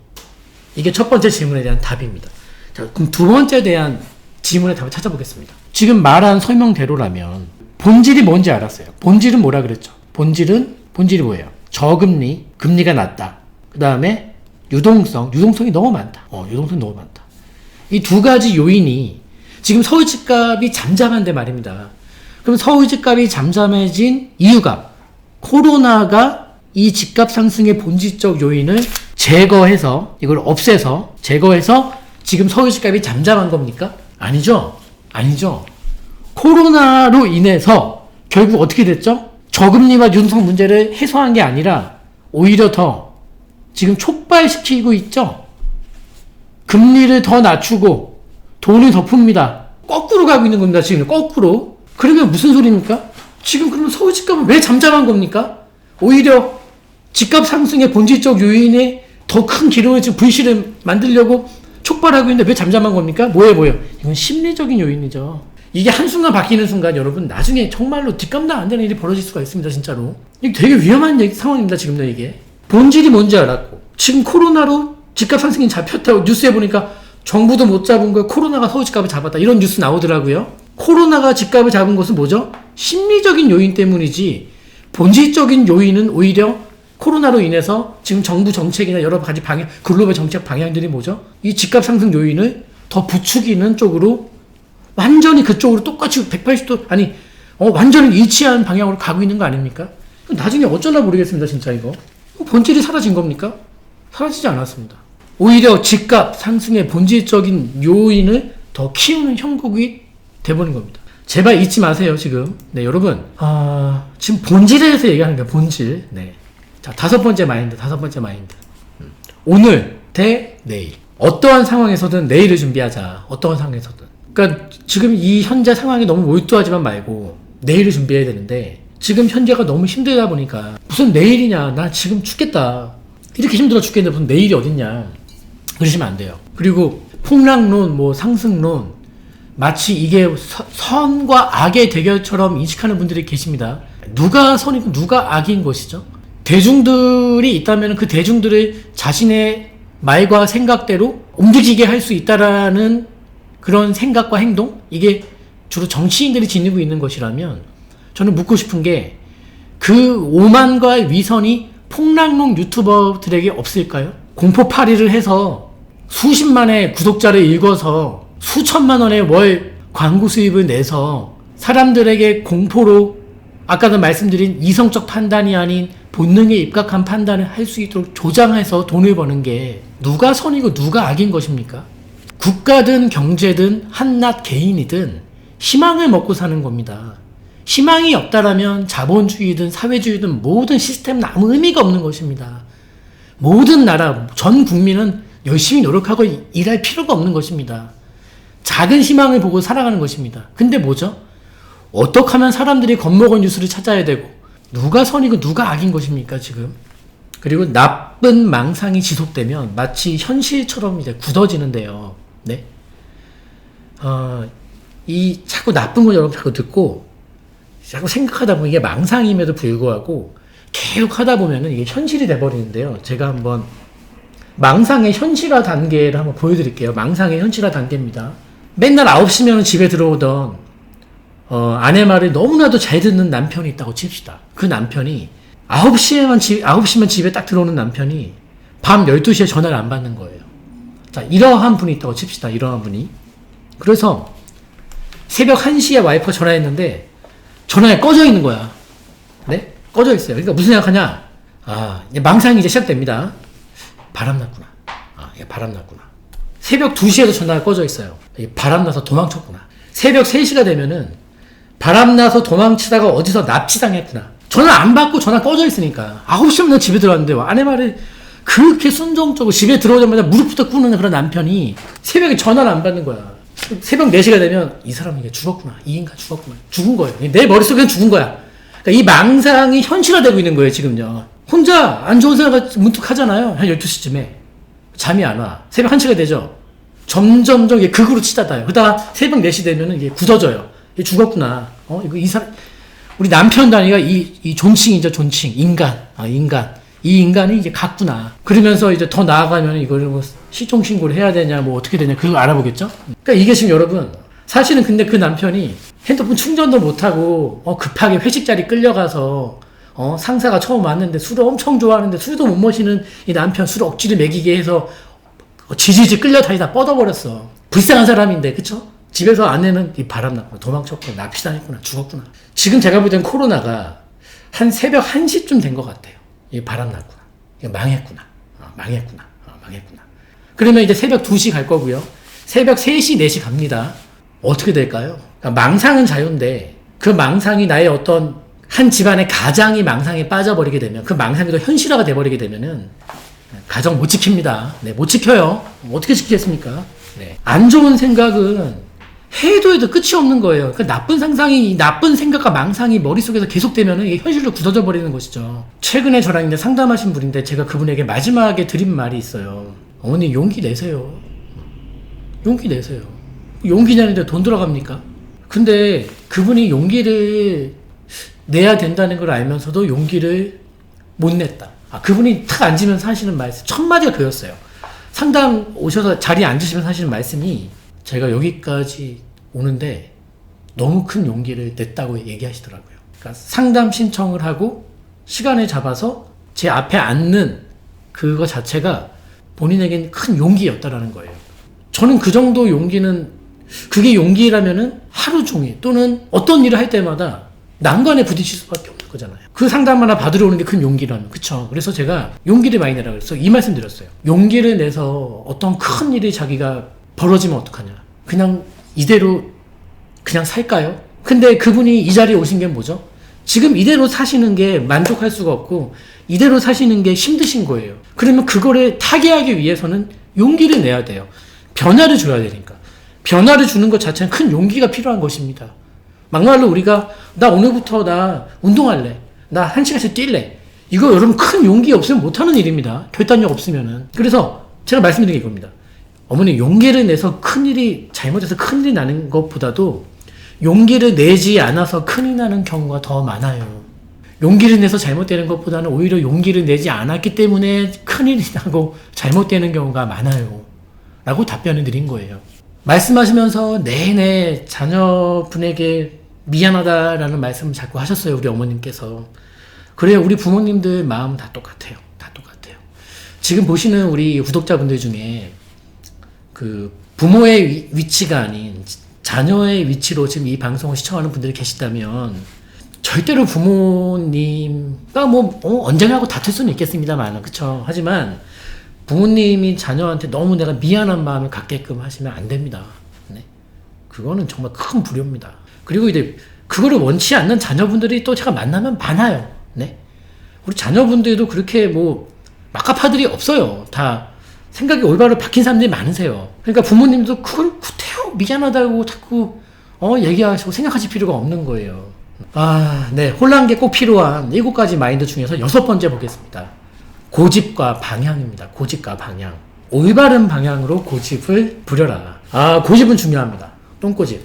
[SPEAKER 1] 이게 첫 번째 질문에 대한 답입니다. 자, 그럼 두 번째에 대한 질문의 답을 찾아보겠습니다. 지금 말한 설명대로라면 본질이 뭔지 알았어요. 본질은 뭐라 그랬죠? 본질이 뭐예요? 저금리, 금리가 낮다. 그 다음에 유동성이 너무 많다. 유동성이 너무 많다. 이 두 가지 요인이 지금 서울 집값이 잠잠한데 말입니다. 그럼 서울 집값이 잠잠해진 이유가 코로나가 이 집값 상승의 본질적 요인을 이걸 없애서 지금 서울 집값이 잠잠한 겁니까? 아니죠. 코로나로 인해서 결국 어떻게 됐죠? 저금리와 유동성 문제를 해소한 게 아니라 오히려 더 지금 촉발시키고 있죠. 금리를 더 낮추고 돈을 더 풉니다. 거꾸로 가고 있는 겁니다. 지금 거꾸로. 그러면 무슨 소리입니까? 지금 그러면 서울 집값은 왜 잠잠한 겁니까? 오히려 집값 상승의 본질적 요인에 더 큰 기름을 지금 불씨를 만들려고 촉발하고 있는데 왜 잠잠한 겁니까? 뭐예요? 이건 심리적인 요인이죠. 이게 한순간 바뀌는 순간 여러분 나중에 정말로 뒷감당 안 되는 일이 벌어질 수가 있습니다. 진짜로. 이게 되게 위험한 상황입니다. 지금도 이게. 본질이 뭔지 알았고 지금 코로나로 집값 상승이 잡혔다고 뉴스에 보니까 정부도 못 잡은 걸 코로나가 서울 집값을 잡았다. 이런 뉴스 나오더라고요. 코로나가 집값을 잡은 것은 뭐죠? 심리적인 요인 때문이지 본질적인 요인은 오히려 코로나로 인해서 지금 정부 정책이나 여러 가지 글로벌 정책 방향들이 뭐죠? 이 집값 상승 요인을 더 부추기는 쪽으로 완전히 그쪽으로 똑같이 180도 완전히 일치한 방향으로 가고 있는 거 아닙니까? 나중에 어쩌나 모르겠습니다. 진짜 이거. 본질이 사라진 겁니까? 사라지지 않았습니다. 오히려 집값 상승의 본질적인 요인을 더 키우는 형국이 돼버린 겁니다. 제발 잊지 마세요. 지금 여러분 지금 본질에 대해서 얘기하는 거예요. 본질. 자, 다섯 번째 마인드. 오늘 대 내일. 어떠한 상황에서든 내일을 준비하자. 어떠한 상황에서든. 그러니까 지금 이 현재 상황이 너무 몰두하지만 말고 내일을 준비해야 되는데 지금 현재가 너무 힘들다 보니까 무슨 내일이냐. 나 지금 죽겠다. 이렇게 힘들어 죽겠는데 무슨 내일이 어딨냐. 그러시면 안 돼요. 그리고 폭락론, 상승론 마치 이게 선과 악의 대결처럼 인식하는 분들이 계십니다. 누가 선이고 누가 악인 것이죠? 대중들이 있다면 그 대중들을 자신의 말과 생각대로 움직이게 할 수 있다라는 그런 생각과 행동? 이게 주로 정치인들이 지니고 있는 것이라면 저는 묻고 싶은 게 그 오만과의 위선이 폭락론 유튜버들에게 없을까요? 공포팔이를 해서 수십만의 구독자를 읽어서 수천만 원의 월 광고 수입을 내서 사람들에게 공포로 아까도 말씀드린 이성적 판단이 아닌 본능에 입각한 판단을 할 수 있도록 조장해서 돈을 버는 게 누가 선이고 누가 악인 것입니까? 국가든 경제든 한낱 개인이든 희망을 먹고 사는 겁니다. 희망이 없다라면 자본주의든 사회주의든 모든 시스템은 아무 의미가 없는 것입니다. 모든 나라, 전 국민은 열심히 노력하고 일할 필요가 없는 것입니다. 작은 희망을 보고 살아가는 것입니다. 근데 뭐죠? 어떻게 하면 사람들이 겁먹은 뉴스를 찾아야 되고 누가 선이고 누가 악인 것입니까 지금? 그리고 나쁜 망상이 지속되면 마치 현실처럼 이제 굳어지는데요. 이 자꾸 나쁜 거 여러분 자꾸 듣고 자꾸 생각하다 보면 이게 망상임에도 불구하고 계속 하다 보면은 이게 현실이 돼버리는데요. 제가 한번 망상의 현실화 단계를 한번 보여드릴게요. 망상의 현실화 단계입니다. 맨날 9시면 집에 들어오던 아내 말을 너무나도 잘 듣는 남편이 있다고 칩시다. 그 남편이 9시면 집에 딱 들어오는 남편이 밤 12시에 전화를 안 받는 거예요. 자, 이러한 분이 있다고 칩시다. 이러한 분이. 그래서 새벽 1시에 와이프가 전화했는데 전화에 꺼져 있는 거야. 네? 꺼져 있어요. 그러니까 무슨 생각하냐? 이제 망상이 이제 시작됩니다. 바람났구나. 바람났구나. 새벽 2시에도 전화가 꺼져 있어요. 바람나서 도망쳤구나. 새벽 3시가 되면은 바람나서 도망치다가 어디서 납치당했구나. 전화 안 받고 전화 꺼져 있으니까 9시면 나 집에 들어왔는데 아내 말을 그렇게 순종적으로 집에 들어오자마자 무릎부터 꿇는 그런 남편이 새벽에 전화를 안 받는 거야. 새벽 4시가 되면 이 사람이 이게 죽었구나. 이 인간 죽었구나. 죽은 거예요. 내 머릿속에 죽은 거야. 그러니까 이 망상이 현실화되고 있는 거예요, 지금요. 혼자 안 좋은 생각을 문득 하잖아요. 한 12시쯤에. 잠이 안 와. 새벽 1시가 되죠. 점점점 이게 극으로 치닫아요. 그러다가 새벽 4시 되면은 이게 굳어져요. 얘 죽었구나. 이거 이 사람, 우리 남편 단위가 이 존칭이죠, 존칭. 인간. 인간. 이 인간이 이제 같구나. 그러면서 이제 더 나아가면 이걸 뭐 시종신고를 해야 되냐, 뭐 어떻게 되냐, 그걸 알아보겠죠? 그러니까 이게 지금 여러분, 사실은 근데 그 남편이 핸드폰 충전도 못하고, 급하게 회식 자리 끌려가서, 상사가 처음 왔는데 술을 엄청 좋아하는데 술도 못 마시는 이 남편 술을 억지로 먹이게 해서 지지지 끌려다니다 뻗어버렸어. 불쌍한 사람인데, 그쵸? 집에서 아내는 이 바람났구나, 도망쳤구나, 납치당했구나, 죽었구나. 지금 제가 볼 땐 코로나가 한 새벽 1시쯤 된 것 같아요. 이 바람났구나. 이거 망했구나. 망했구나. 그러면 이제 새벽 2시 갈 거고요. 새벽 3시, 4시 갑니다. 어떻게 될까요? 그러니까 망상은 자유인데 그 망상이 나의 어떤 한 집안의 가장이 망상에 빠져버리게 되면 그 망상이 또 현실화가 돼버리게 되면은 가정 못 지킵니다. 네, 못 지켜요. 어떻게 지키겠습니까? 네. 안 좋은 생각은 해도 끝이 없는 거예요. 그 나쁜 상상이, 나쁜 생각과 망상이 머릿속에서 계속되면은 이게 현실로 굳어져 버리는 것이죠. 최근에 저랑 이제 상담하신 분인데 제가 그분에게 마지막에 드린 말이 있어요. 어머니 용기 내세요. 용기 내세요. 용기 내는데 돈 들어갑니까? 근데 그분이 용기를 내야 된다는 걸 알면서도 용기를 못 냈다. 그분이 탁 앉으면서 하시는 말씀, 첫 마디가 그였어요. 상담 오셔서 자리에 앉으시면서 하시는 말씀이 제가 여기까지 오는데 너무 큰 용기를 냈다고 얘기하시더라고요. 그러니까 상담 신청을 하고 시간을 잡아서 제 앞에 앉는 그거 자체가 본인에겐 큰 용기였다라는 거예요. 저는 그 정도 용기는, 그게 용기라면은 하루 종일 또는 어떤 일을 할 때마다 난관에 부딪힐 수밖에 없는 거잖아요. 그 상담 하나 받으러 오는 게 큰 용기라면, 그쵸? 그래서 제가 용기를 많이 내라 그래서 이 말씀 드렸어요. 용기를 내서 어떤 큰 일이 자기가 벌어지면 어떡하냐. 그냥 이대로 그냥 살까요? 근데 그분이 이 자리에 오신 게 뭐죠? 지금 이대로 사시는 게 만족할 수가 없고 이대로 사시는 게 힘드신 거예요. 그러면 그거를 타개하기 위해서는 용기를 내야 돼요. 변화를 줘야 되니까. 변화를 주는 것 자체는 큰 용기가 필요한 것입니다. 막말로 우리가 나 오늘부터 나 운동할래. 나 1시간씩 뛸래. 이거 여러분 큰 용기 없으면 못하는 일입니다. 결단력 없으면은. 그래서 제가 말씀드린 게 이겁니다. 어머니 용기를 내서 큰일이 잘못해서 큰일이 나는 것보다도 용기를 내지 않아서 큰일이 나는 경우가 더 많아요. 용기를 내서 잘못되는 것보다는 오히려 용기를 내지 않았기 때문에 큰일이 나고 잘못되는 경우가 많아요. 라고 답변을 드린 거예요. 말씀하시면서 내내 자녀분에게 미안하다라는 말씀을 자꾸 하셨어요. 우리 어머님께서. 그래요. 우리 부모님들 마음 다 똑같아요. 다 똑같아요. 지금 보시는 우리 구독자분들 중에 그 부모의 위치가 아닌 자녀의 위치로 지금 이 방송을 시청하는 분들이 계시다면 절대로 부모님과 언쟁하고 다툴 수는 있겠습니다만, 그쵸? 하지만 부모님이 자녀한테 너무 내가 미안한 마음을 갖게끔 하시면 안 됩니다. 네? 그거는 정말 큰 불효입니다. 그리고 이제 그거를 원치 않는 자녀분들이 또 제가 만나면 많아요. 네? 우리 자녀분들도 그렇게 막가파들이 없어요. 다 생각이 올바로 바뀐 사람들이 많으세요. 그러니까 부모님도 그걸 구태여 미안하다고 자꾸 얘기하시고 생각하실 필요가 없는 거예요. 네. 혼란기에 꼭 필요한 7가지 마인드 중에서 6번째 보겠습니다. 고집과 방향입니다. 고집과 방향. 올바른 방향으로 고집을 부려라. 고집은 중요합니다. 똥고집.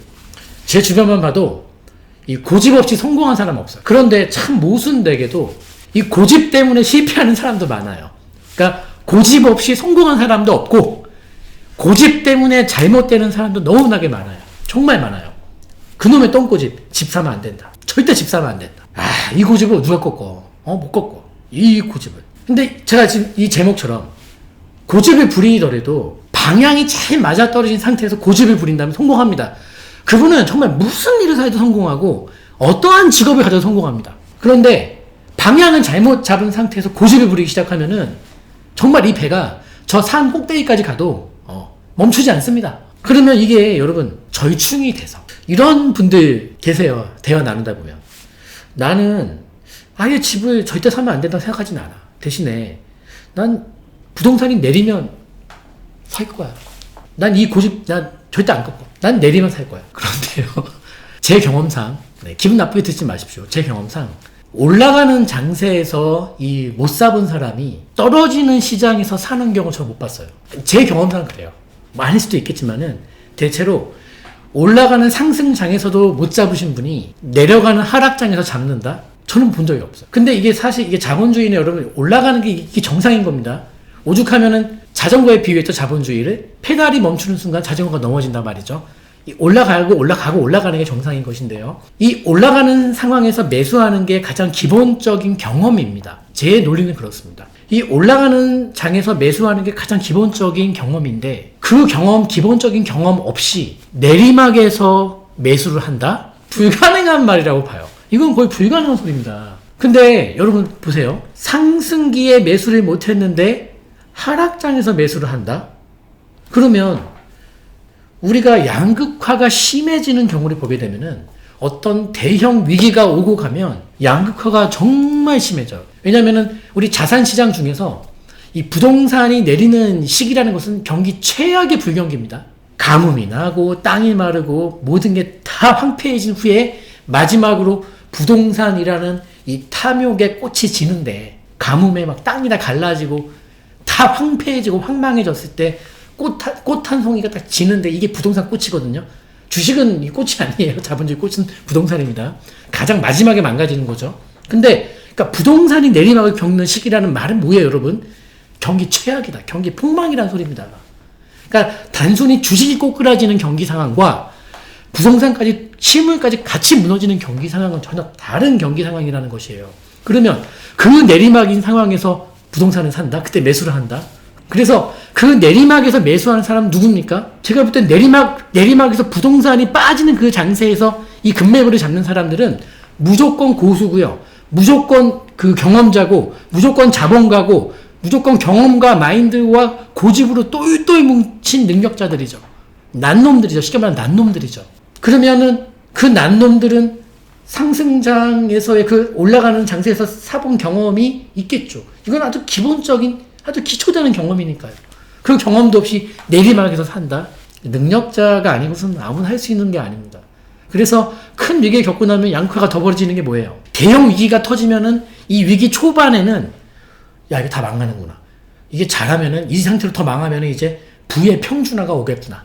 [SPEAKER 1] 제 주변만 봐도 이 고집 없이 성공한 사람 없어요. 그런데 참 모순되게도 이 고집 때문에 실패하는 사람도 많아요. 그러니까 고집 없이 성공한 사람도 없고 고집 때문에 잘못되는 사람도 너무나게 많아요. 정말 많아요. 그놈의 똥고집. 집 사면 안 된다. 절대 집 사면 안 된다. 이 고집을 누가 꺾어? 못 꺾어. 이 고집을. 근데 제가 지금 이 제목처럼 고집을 부리더라도 방향이 잘 맞아떨어진 상태에서 고집을 부린다면 성공합니다. 그분은 정말 무슨 일을 해도 성공하고 어떠한 직업을 가져도 성공합니다. 그런데 방향은 잘못 잡은 상태에서 고집을 부리기 시작하면은 정말 이 배가 저 산 꼭대기까지 가도 멈추지 않습니다. 그러면 이게 여러분 절충이 돼서 이런 분들 계세요. 대화 나누다 보면 나는 아예 집을 절대 사면 안 된다고 생각하진 않아. 대신에 난 부동산이 내리면 살 거야. 난 이 고집 난 절대 안 꺾어. 난 내리면 살 거야. 그런데요. 제 경험상 기분 나쁘게 듣지 마십시오. 제 경험상 올라가는 장세에서 이 못 사본 사람이 떨어지는 시장에서 사는 경우 저 못 봤어요. 제 경험상 그래요. 아닐 수도 있겠지만은 대체로 올라가는 상승장에서도 못 잡으신 분이 내려가는 하락장에서 잡는다? 저는 본 적이 없어요. 근데 이게 사실 이게 자본주의는 여러분 올라가는 게 이게 정상인 겁니다. 오죽하면은 자전거에 비유했죠, 자본주의를. 페달이 멈추는 순간 자전거가 넘어진단 말이죠. 올라가는 게 정상인 것인데요. 이 올라가는 상황에서 매수하는 게 가장 기본적인 경험입니다. 제 논리는 그렇습니다. 이 올라가는 장에서 매수하는 게 가장 기본적인 경험인데 그 기본적인 경험 없이 내리막에서 매수를 한다? 불가능한 말이라고 봐요. 이건 거의 불가능한 소리입니다. 근데 여러분 보세요. 상승기에 매수를 못했는데 하락장에서 매수를 한다? 그러면 우리가 양극화가 심해지는 경우를 보게 되면은 어떤 대형 위기가 오고 가면 양극화가 정말 심해져요. 왜냐면은 우리 자산 시장 중에서 이 부동산이 내리는 시기라는 것은 경기 최악의 불경기입니다. 가뭄이 나고 땅이 마르고 모든 게 다 황폐해진 후에 마지막으로 부동산이라는 이 탐욕의 꽃이 지는데 가뭄에 막 땅이 다 갈라지고 다 황폐해지고 황망해졌을 때 꽃 한 송이가 딱 지는데 이게 부동산 꽃이거든요. 주식은 이 꽃이 아니에요. 자본주의 꽃은 부동산입니다. 가장 마지막에 망가지는 거죠. 근데 그러니까 부동산이 내리막을 겪는 시기라는 말은 뭐예요, 여러분? 경기 최악이다. 경기 폭망이라는 소리입니다. 그러니까 단순히 주식이 꼬꾸라지는 경기 상황과 부동산까지 실물까지 같이 무너지는 경기 상황은 전혀 다른 경기 상황이라는 것이에요. 그러면 그 내리막인 상황에서 부동산을 산다? 그때 매수를 한다? 그래서 그 내리막에서 매수하는 사람은 누굽니까? 제가 볼 땐 내리막에서 부동산이 빠지는 그 장세에서 이 급매물을 잡는 사람들은 무조건 고수고요. 무조건 그 경험자고, 무조건 자본가고, 무조건 경험과 마인드와 고집으로 똘똘 뭉친 능력자들이죠. 난놈들이죠. 쉽게 말하면 난놈들이죠. 그러면은 그 난놈들은 상승장에서의 그 올라가는 장세에서 사본 경험이 있겠죠. 이건 아주 기본적인, 아주 기초되는 경험이니까요. 그 경험도 없이 내리막에서 산다? 능력자가 아니고서는 아무나 할 수 있는 게 아닙니다. 그래서 큰 위기를 겪고 나면 양극화가 더 벌어지는 게 뭐예요? 대형 위기가 터지면은 이 위기 초반에는 야, 이거 다 망하는구나. 이게 잘하면은 이 상태로 더 망하면은 이제 부의 평준화가 오겠구나.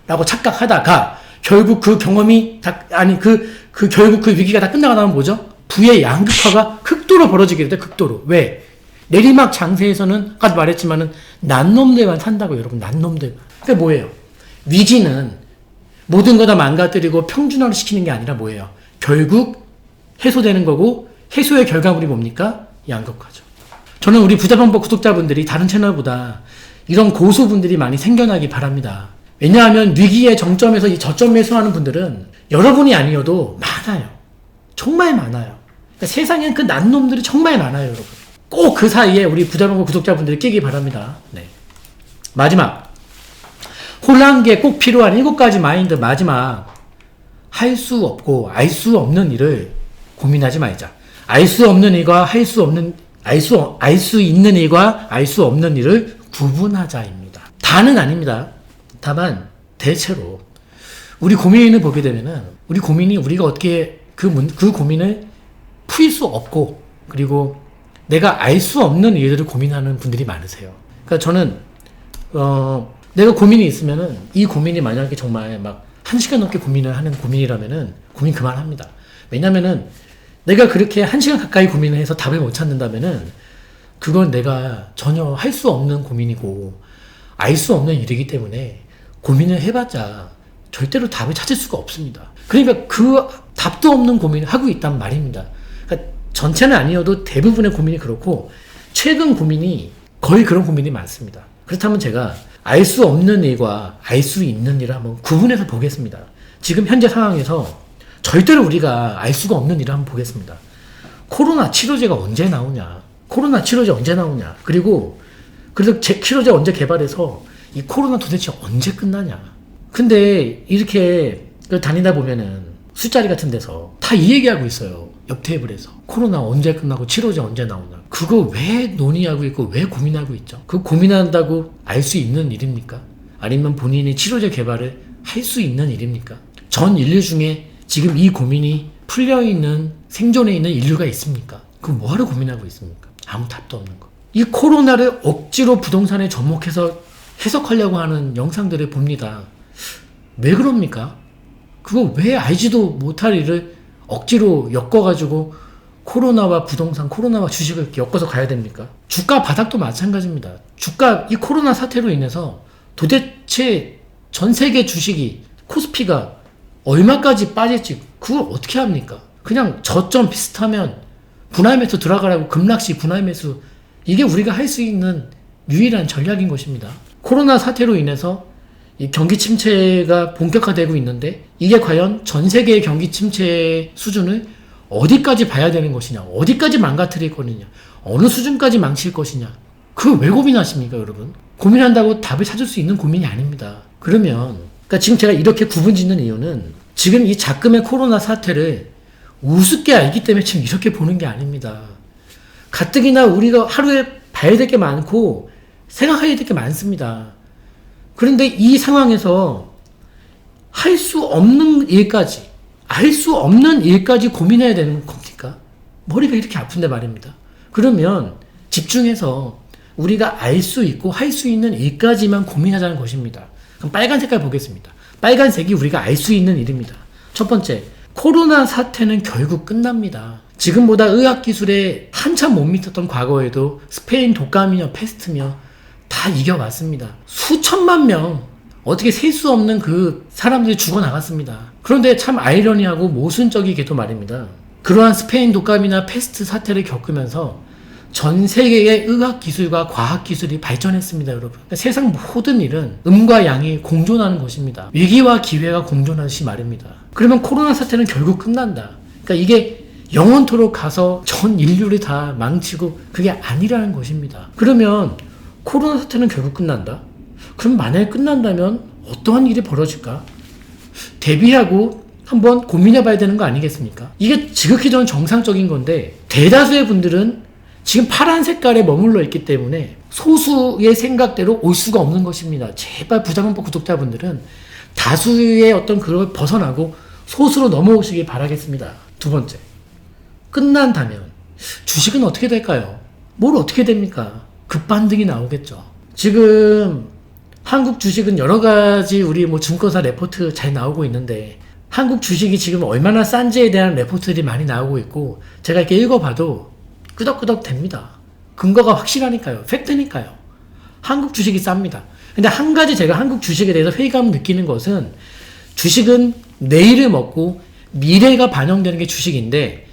[SPEAKER 1] 라고 착각하다가 결국 그 경험이 결국 그 위기가 다 끝나고 나면 뭐죠? 부의 양극화가 극도로 벌어지게 돼, 극도로. 왜? 내리막 장세에서는 아까도 말했지만은 난놈들만 산다고 여러분, 난놈들. 그게 뭐예요? 위기는 모든 거 다 망가뜨리고 평준화를 시키는 게 아니라 뭐예요? 결국 해소되는 거고 해소의 결과물이 뭡니까? 양극화죠. 저는 우리 부자방법 구독자분들이 다른 채널보다 이런 고수분들이 많이 생겨나기 바랍니다. 왜냐하면 위기의 정점에서 이 저점 매수하는 분들은 여러분이 아니어도 많아요. 정말 많아요. 그러니까 세상엔 그 난놈들이 정말 많아요, 여러분. 꼭 그 사이에 우리 부자방법 구독자분들이 끼기 바랍니다. 네. 마지막. 혼란기에 꼭 필요한 7가지 마인드 마지막. 할 수 없고 알 수 없는 일을 고민하지 말자. 알 수 없는 일과 알 수 있는 일과 알 수 없는 일을 구분하자입니다. 다는 아닙니다. 다만 대체로 우리 고민을 보게 되면은 우리 고민이 우리가 어떻게 그 고민을 풀 수 없고 그리고 내가 알 수 없는 일들을 고민하는 분들이 많으세요. 그러니까 저는 내가 고민이 있으면은 이 고민이 만약에 정말 막 1시간 넘게 고민을 하는 고민이라면은 고민 그만합니다. 왜냐면은 내가 그렇게 1시간 가까이 고민을 해서 답을 못 찾는다면은 그건 내가 전혀 할 수 없는 고민이고 알 수 없는 일이기 때문에 고민을 해봤자 절대로 답을 찾을 수가 없습니다. 그러니까 그 답도 없는 고민을 하고 있단 말입니다. 그러니까 전체는 아니어도 대부분의 고민이 그렇고 최근 고민이 거의 그런 고민이 많습니다. 그렇다면 제가 알 수 없는 일과 알 수 있는 일을 한번 구분해서 보겠습니다. 지금 현재 상황에서 절대로 우리가 알 수가 없는 일을 한번 보겠습니다. 코로나 치료제가 언제 나오냐? 코로나 치료제 언제 나오냐? 그리고 그래서 치료제 언제 개발해서 이 코로나 도대체 언제 끝나냐? 근데 이렇게 다니다 보면은 술자리 같은 데서 다 이 얘기하고 있어요. 옆 테이블에서. 코로나 언제 끝나고 치료제 언제 나오냐? 그거 왜 논의하고 있고 왜 고민하고 있죠? 그 고민한다고 알 수 있는 일입니까? 아니면 본인이 치료제 개발을 할 수 있는 일입니까? 전 인류 중에 지금 이 고민이 풀려있는 생존해 있는 인류가 있습니까? 그럼 뭐하러 고민하고 있습니까? 아무 답도 없는 거. 이 코로나를 억지로 부동산에 접목해서 해석하려고 하는 영상들을 봅니다. 왜 그럽니까? 그거 왜 알지도 못할 일을 억지로 엮어가지고 코로나와 부동산, 코로나와 주식을 엮어서 가야 됩니까? 주가 바닥도 마찬가지입니다. 주가, 이 코로나 사태로 인해서 도대체 전 세계 주식이, 코스피가 얼마까지 빠질지 그걸 어떻게 합니까? 그냥 저점 비슷하면 분할 매수 들어가라고 급락시 분할 매수, 이게 우리가 할 수 있는 유일한 전략인 것입니다. 코로나 사태로 인해서 이 경기 침체가 본격화되고 있는데 이게 과연 전 세계의 경기 침체 수준을 어디까지 봐야 되는 것이냐, 어디까지 망가뜨릴 거느냐, 어느 수준까지 망칠 것이냐, 그걸 왜 고민하십니까, 여러분? 고민한다고 답을 찾을 수 있는 고민이 아닙니다. 그러니까 지금 제가 이렇게 구분 짓는 이유는 지금 이 작금의 코로나 사태를 우습게 알기 때문에 지금 이렇게 보는 게 아닙니다. 가뜩이나 우리가 하루에 봐야 될 게 많고 생각해야 될 게 많습니다. 그런데 이 상황에서 할 수 없는 일까지, 알 수 없는 일까지 고민해야 되는 겁니까? 머리가 이렇게 아픈데 말입니다. 그러면 집중해서 우리가 알 수 있고 할 수 있는 일까지만 고민하자는 것입니다. 그럼 빨간 색깔 보겠습니다. 빨간색이 우리가 알 수 있는 일입니다. 첫 번째, 코로나 사태는 결국 끝납니다. 지금보다 의학기술에 한참 못 미쳤던 과거에도 스페인 독감이며 패스트며 다 이겨왔습니다. 수천만 명, 어떻게 셀 수 없는 그 사람들이 죽어나갔습니다. 그런데 참 아이러니하고 모순적이게도 말입니다. 그러한 스페인 독감이나 패스트 사태를 겪으면서 전 세계의 의학기술과 과학기술이 발전했습니다, 여러분. 그러니까 세상 모든 일은 음과 양이 공존하는 것입니다. 위기와 기회가 공존하듯이 말입니다. 그러면 코로나 사태는 결국 끝난다. 그러니까 이게 영원토록 가서 전 인류를 다 망치고 그게 아니라는 것입니다. 그러면 코로나 사태는 결국 끝난다? 그럼 만약에 끝난다면 어떠한 일이 벌어질까? 대비하고 한번 고민해 봐야 되는 거 아니겠습니까? 이게 지극히 저는 정상적인 건데 대다수의 분들은 지금 파란 색깔에 머물러 있기 때문에 소수의 생각대로 올 수가 없는 것입니다. 제발 부자문법 구독자분들은 다수의 어떤 그걸 벗어나고 소수로 넘어오시길 바라겠습니다. 두 번째, 끝난다면 주식은 어떻게 될까요? 뭘 어떻게 됩니까? 급반등이 나오겠죠. 지금 한국 주식은 여러 가지 우리 증권사 레포트 잘 나오고 있는데 한국 주식이 지금 얼마나 싼지에 대한 레포트들이 많이 나오고 있고 제가 이렇게 읽어봐도 끄덕끄덕 됩니다. 근거가 확실하니까요. 팩트니까요. 한국 주식이 쌉니다. 근데 한 가지 제가 한국 주식에 대해서 회의감을 느끼는 것은 주식은 내일을 먹고 미래가 반영되는 게 주식인데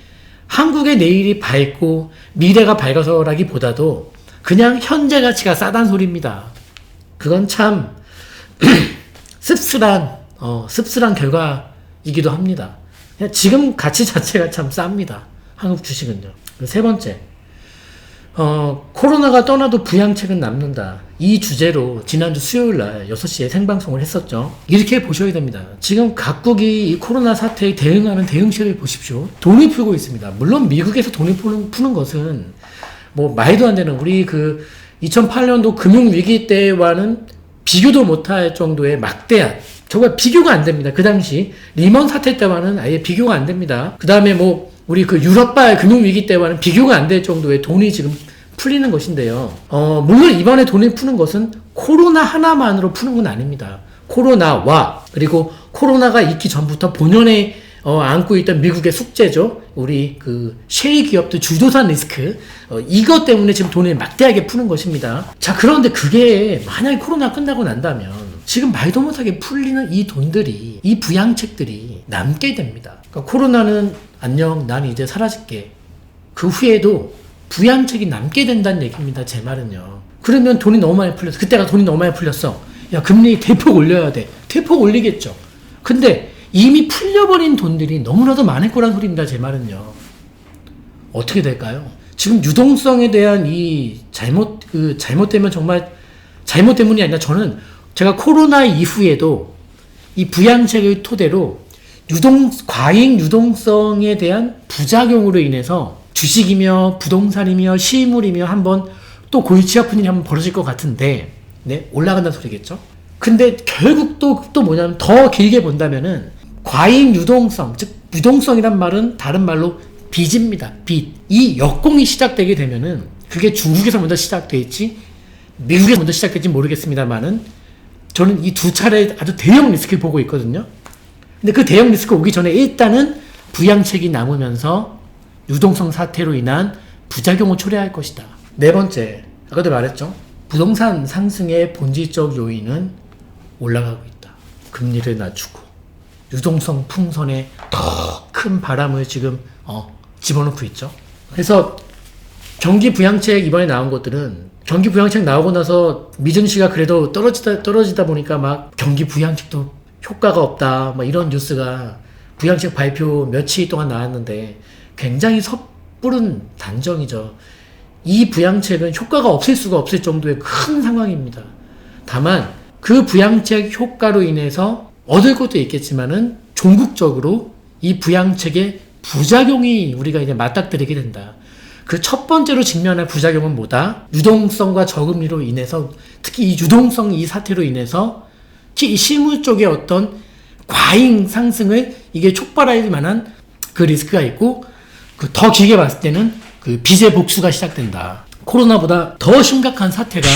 [SPEAKER 1] 한국의 내일이 밝고 미래가 밝아서라기보다도 그냥 현재 가치가 싸단 소리입니다. 그건 참 씁쓸한 결과이기도 합니다. 지금 가치 자체가 참 쌉니다. 한국 주식은요. 세 번째, 코로나가 떠나도 부양책은 남는다. 이 주제로 지난주 수요일날 6시에 생방송을 했었죠. 이렇게 보셔야 됩니다. 지금 각국이 이 코로나 사태에 대응하는 대응책을 보십시오. 돈을 풀고 있습니다. 물론 미국에서 돈을 푸는 것은 말도 안 되는 우리 2008년도 금융위기 때와는 비교도 못할 정도의 막대한, 정말 비교가 안 됩니다. 그 당시 리먼 사태 때와는 아예 비교가 안 됩니다. 그 다음에 우리 유럽발 금융위기 때와는 비교가 안 될 정도의 돈이 지금 풀리는 것인데요. 물론 이번에 돈을 푸는 것은 코로나 하나만으로 푸는 건 아닙니다. 코로나와 그리고 코로나가 있기 전부터 본연에 안고 있던 미국의 숙제죠. 우리 셰일 기업들 주도산 리스크, 이것 때문에 지금 돈을 막대하게 푸는 것입니다. 자, 그런데 그게 만약에 코로나 끝나고 난다면 지금 말도 못하게 풀리는 이 돈들이, 이 부양책들이 남게 됩니다. 그러니까 코로나는 안녕, 난 이제 사라질게. 그 후에도 부양책이 남게 된다는 얘기입니다. 제 말은요. 그러면 돈이 너무 많이 풀렸어. 그때가 돈이 너무 많이 풀렸어. 야, 금리 대폭 올려야 돼. 대폭 올리겠죠. 근데 이미 풀려버린 돈들이 너무나도 많을 거란 소리입니다. 제 말은요. 어떻게 될까요? 지금 유동성에 대한 이 잘못되면 정말 잘못 때문이 아니라 제가 코로나 이후에도 이 부양책을 토대로 과잉 유동성에 대한 부작용으로 인해서 주식이며 부동산이며 실물이며 한번 또 골치 아픈 일이 한번 벌어질 것 같은데, 네, 올라간다는 소리겠죠? 근데 결국 또 뭐냐면 더 길게 본다면은 과잉 유동성, 즉 유동성이란 말은 다른 말로 빚입니다. 빚. 이 역공이 시작되게 되면은 그게 중국에서 먼저 시작될지 미국에서 먼저 시작될지 모르겠습니다만은 저는 이 두 차례 아주 대형 리스크를 보고 있거든요. 근데 그 대형 리스크가 오기 전에 일단은 부양책이 남으면서 유동성 사태로 인한 부작용을 초래할 것이다. 네 번째, 아까도 말했죠. 부동산 상승의 본질적 요인은 올라가고 있다. 금리를 낮추고 유동성 풍선에 더 큰 바람을 지금 집어넣고 있죠. 그래서 경기 부양책 이번에 나온 것들은 경기 부양책 나오고 나서 미증시가 그래도 떨어지다 보니까 막 경기 부양책도 효과가 없다 막 이런 뉴스가 부양책 발표 며칠 동안 나왔는데 굉장히 섣부른 단정이죠. 이 부양책은 효과가 없을 수가 없을 정도의 큰 상황입니다. 다만 그 부양책 효과로 인해서 얻을 것도 있겠지만은 종국적으로 이 부양책의 부작용이 우리가 이제 맞닥뜨리게 된다. 그 첫 번째로 직면할 부작용은 뭐다? 유동성과 저금리로 인해서 특히 이 유동성 이 사태로 인해서 특히 이 실물 쪽의 어떤 과잉 상승을 이게 촉발할 만한 그 리스크가 있고 그 더 길게 봤을 때는 그 빚의 복수가 시작된다. 코로나보다 더 심각한 사태가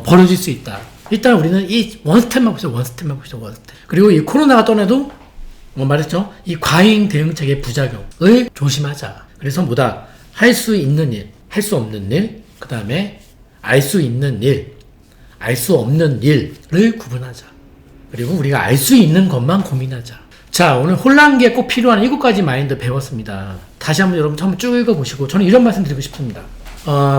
[SPEAKER 1] 벌어질 수 있다. 일단 우리는 이 원스텝만 보죠. 원스텝. 그리고 이 코로나가 떠나도 말했죠. 이 과잉 대응책의 부작용을 조심하자. 그래서 뭐다? 할 수 있는 일, 할 수 없는 일, 그 다음에 알 수 있는 일, 알 수 없는 일을 구분하자. 그리고 우리가 알 수 있는 것만 고민하자. 자, 오늘 혼란기에 꼭 필요한 7가지 마인드 배웠습니다. 다시 한번 여러분 한번 쭉 읽어보시고 저는 이런 말씀 드리고 싶습니다.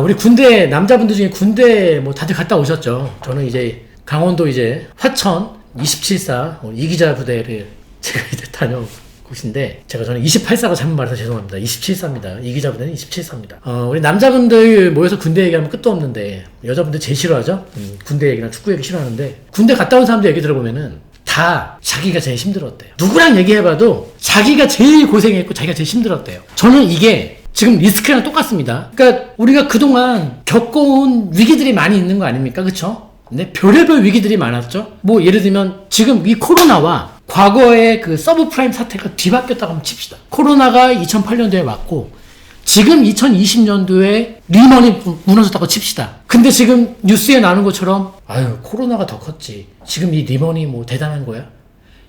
[SPEAKER 1] 우리 군대 남자분들 중에 군대 뭐 다들 갔다 오셨죠. 저는 이제 강원도 이제 화천 27사 이기자 부대를 제가 이제 다녀온 곳인데 저는 28사가 잘못 말해서 죄송합니다. 27사입니다. 이기자 부대는 27사입니다. 우리 남자분들 모여서 군대 얘기하면 끝도 없는데 여자분들 제일 싫어하죠. 군대 얘기나 축구 얘기 싫어하는데 군대 갔다 온 사람들 얘기 들어보면은 다 자기가 제일 힘들었대요. 누구랑 얘기해봐도 자기가 제일 고생했고 자기가 제일 힘들었대요. 저는 이게 지금 리스크랑 똑같습니다. 그러니까 우리가 그동안 겪어온 위기들이 많이 있는 거 아닙니까? 그쵸? 네, 별의별 위기들이 많았죠? 뭐 예를 들면 지금 이 코로나와 과거의 그 서브프라임 사태가 뒤바뀌었다고 한번 칩시다. 코로나가 2008년도에 왔고 지금 2020년도에 리먼이 무너졌다고 칩시다. 근데 지금 뉴스에 나오는 것처럼 아유 코로나가 더 컸지. 지금 이 리먼이 뭐 대단한 거야?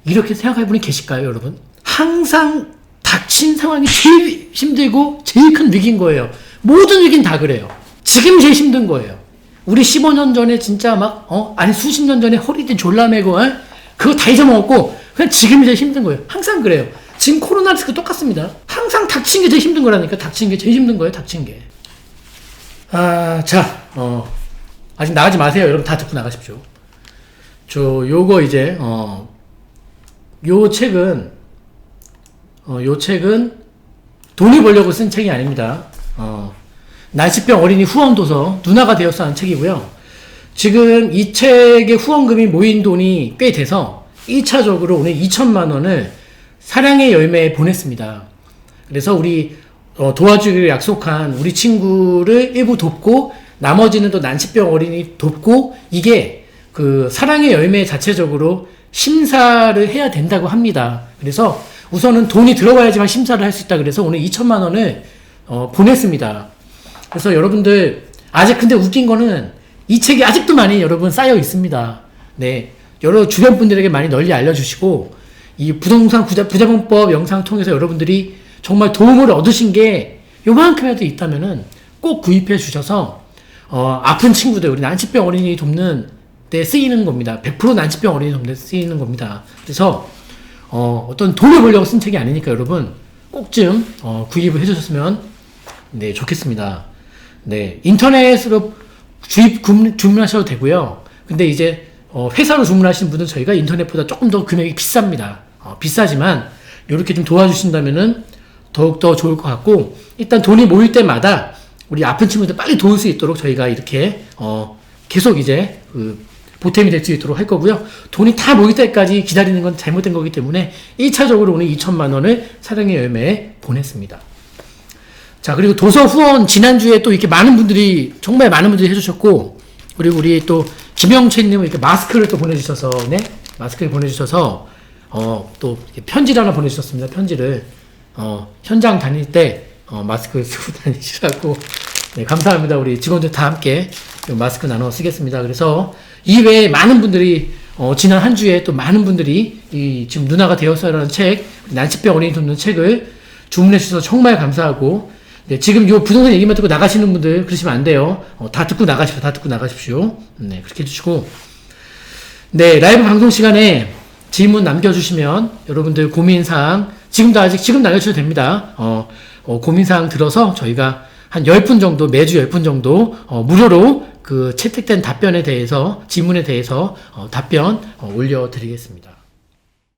[SPEAKER 1] 이렇게 생각할 분이 계실까요, 여러분? 항상 닥친 상황이 제일 힘들고 제일 큰 위기인 거예요. 모든 위기는 다 그래요. 지금 제일 힘든 거예요. 우리 15년 전에 진짜 막 아니 수십 년 전에 허리띠 졸라매고 그거 다 잊어먹었고 그냥 지금이 제일 힘든 거예요. 항상 그래요. 지금 코로나 리스크 똑같습니다. 항상 닥친 게 제일 힘든 거라니까. 닥친 게 제일 힘든 거예요. 닥친 게. 아직 나가지 마세요. 여러분 다 듣고 나가십시오. 요거 이제 요 책은 돈을 벌려고 쓴 책이 아닙니다. 난치병 어린이 후원도서 누나가 되어서 한 책이고요. 지금 이 책의 후원금이 모인 돈이 꽤 돼서 1차적으로 오늘 2천만 원을 사랑의 열매에 보냈습니다. 그래서 우리 도와주기로 약속한 우리 친구를 일부 돕고 나머지는 또 난치병 어린이 돕고 이게 그 사랑의 열매 자체적으로 심사를 해야 된다고 합니다. 그래서 우선은 돈이 들어가야지만 심사를 할 수 있다. 그래서 오늘 2천만 원을 보냈습니다. 그래서 여러분들 아직 근데 웃긴 거는 이 책이 아직도 많이 여러분 쌓여 있습니다. 네, 여러 주변 분들에게 많이 널리 알려주시고 이 부동산 부자본법 영상 통해서 여러분들이 정말 도움을 얻으신 게 요만큼이라도 있다면은 꼭 구입해 주셔서 아픈 친구들 우리 난치병 어린이 돕는 데 쓰이는 겁니다. 100% 난치병 어린이 돕는 데 쓰이는 겁니다. 그래서 어떤 돈을 벌려고 쓴 책이 아니니까 여러분 꼭 좀 구입을 해주셨으면 네 좋겠습니다. 네, 인터넷으로 주문하셔도 되고요. 근데 이제 회사로 주문하시는 분은 저희가 인터넷보다 조금 더 금액이 비쌉니다. 비싸지만 이렇게 좀 도와주신다면은 더욱더 좋을 것 같고 일단 돈이 모일 때마다 우리 아픈 친구들 빨리 도울 수 있도록 저희가 이렇게 계속 이제 보탬이 될 수 있도록 할 거고요. 돈이 다 모일 때까지 기다리는 건 잘못된 거기 때문에 1차적으로 오늘 2천만 원을 사랑의 열매에 보냈습니다. 자, 그리고 도서 후원 지난주에 또 이렇게 정말 많은 분들이 해주셨고, 그리고 우리 또 김영채님은 이렇게 마스크를 또 보내주셔서, 네? 마스크를 보내주셔서, 또 이렇게 편지를 하나 보내주셨습니다. 편지를, 현장 다닐 때, 마스크 쓰고 다니시라고. 네, 감사합니다. 우리 직원들 다 함께 마스크 나눠 쓰겠습니다. 그래서 이외에 많은 분들이, 지난 한 주에 또 많은 분들이 지금 누나가 되었어라는 책, 난치병 어린이 돕는 책을 주문해 주셔서 정말 감사하고, 네, 지금 요 부동산 얘기만 듣고 나가시는 분들 그러시면 안 돼요. 다 듣고 나가십시오. 다 듣고 나가십시오. 네, 그렇게 해주시고. 네, 라이브 방송 시간에 질문 남겨주시면 여러분들 고민사항, 지금 남겨주셔도 됩니다. 고민사항 들어서 저희가 한 10분 정도, 매주 10분 정도, 무료로 그 채택된 답변에 대해서, 질문에 대해서 답변 올려드리겠습니다.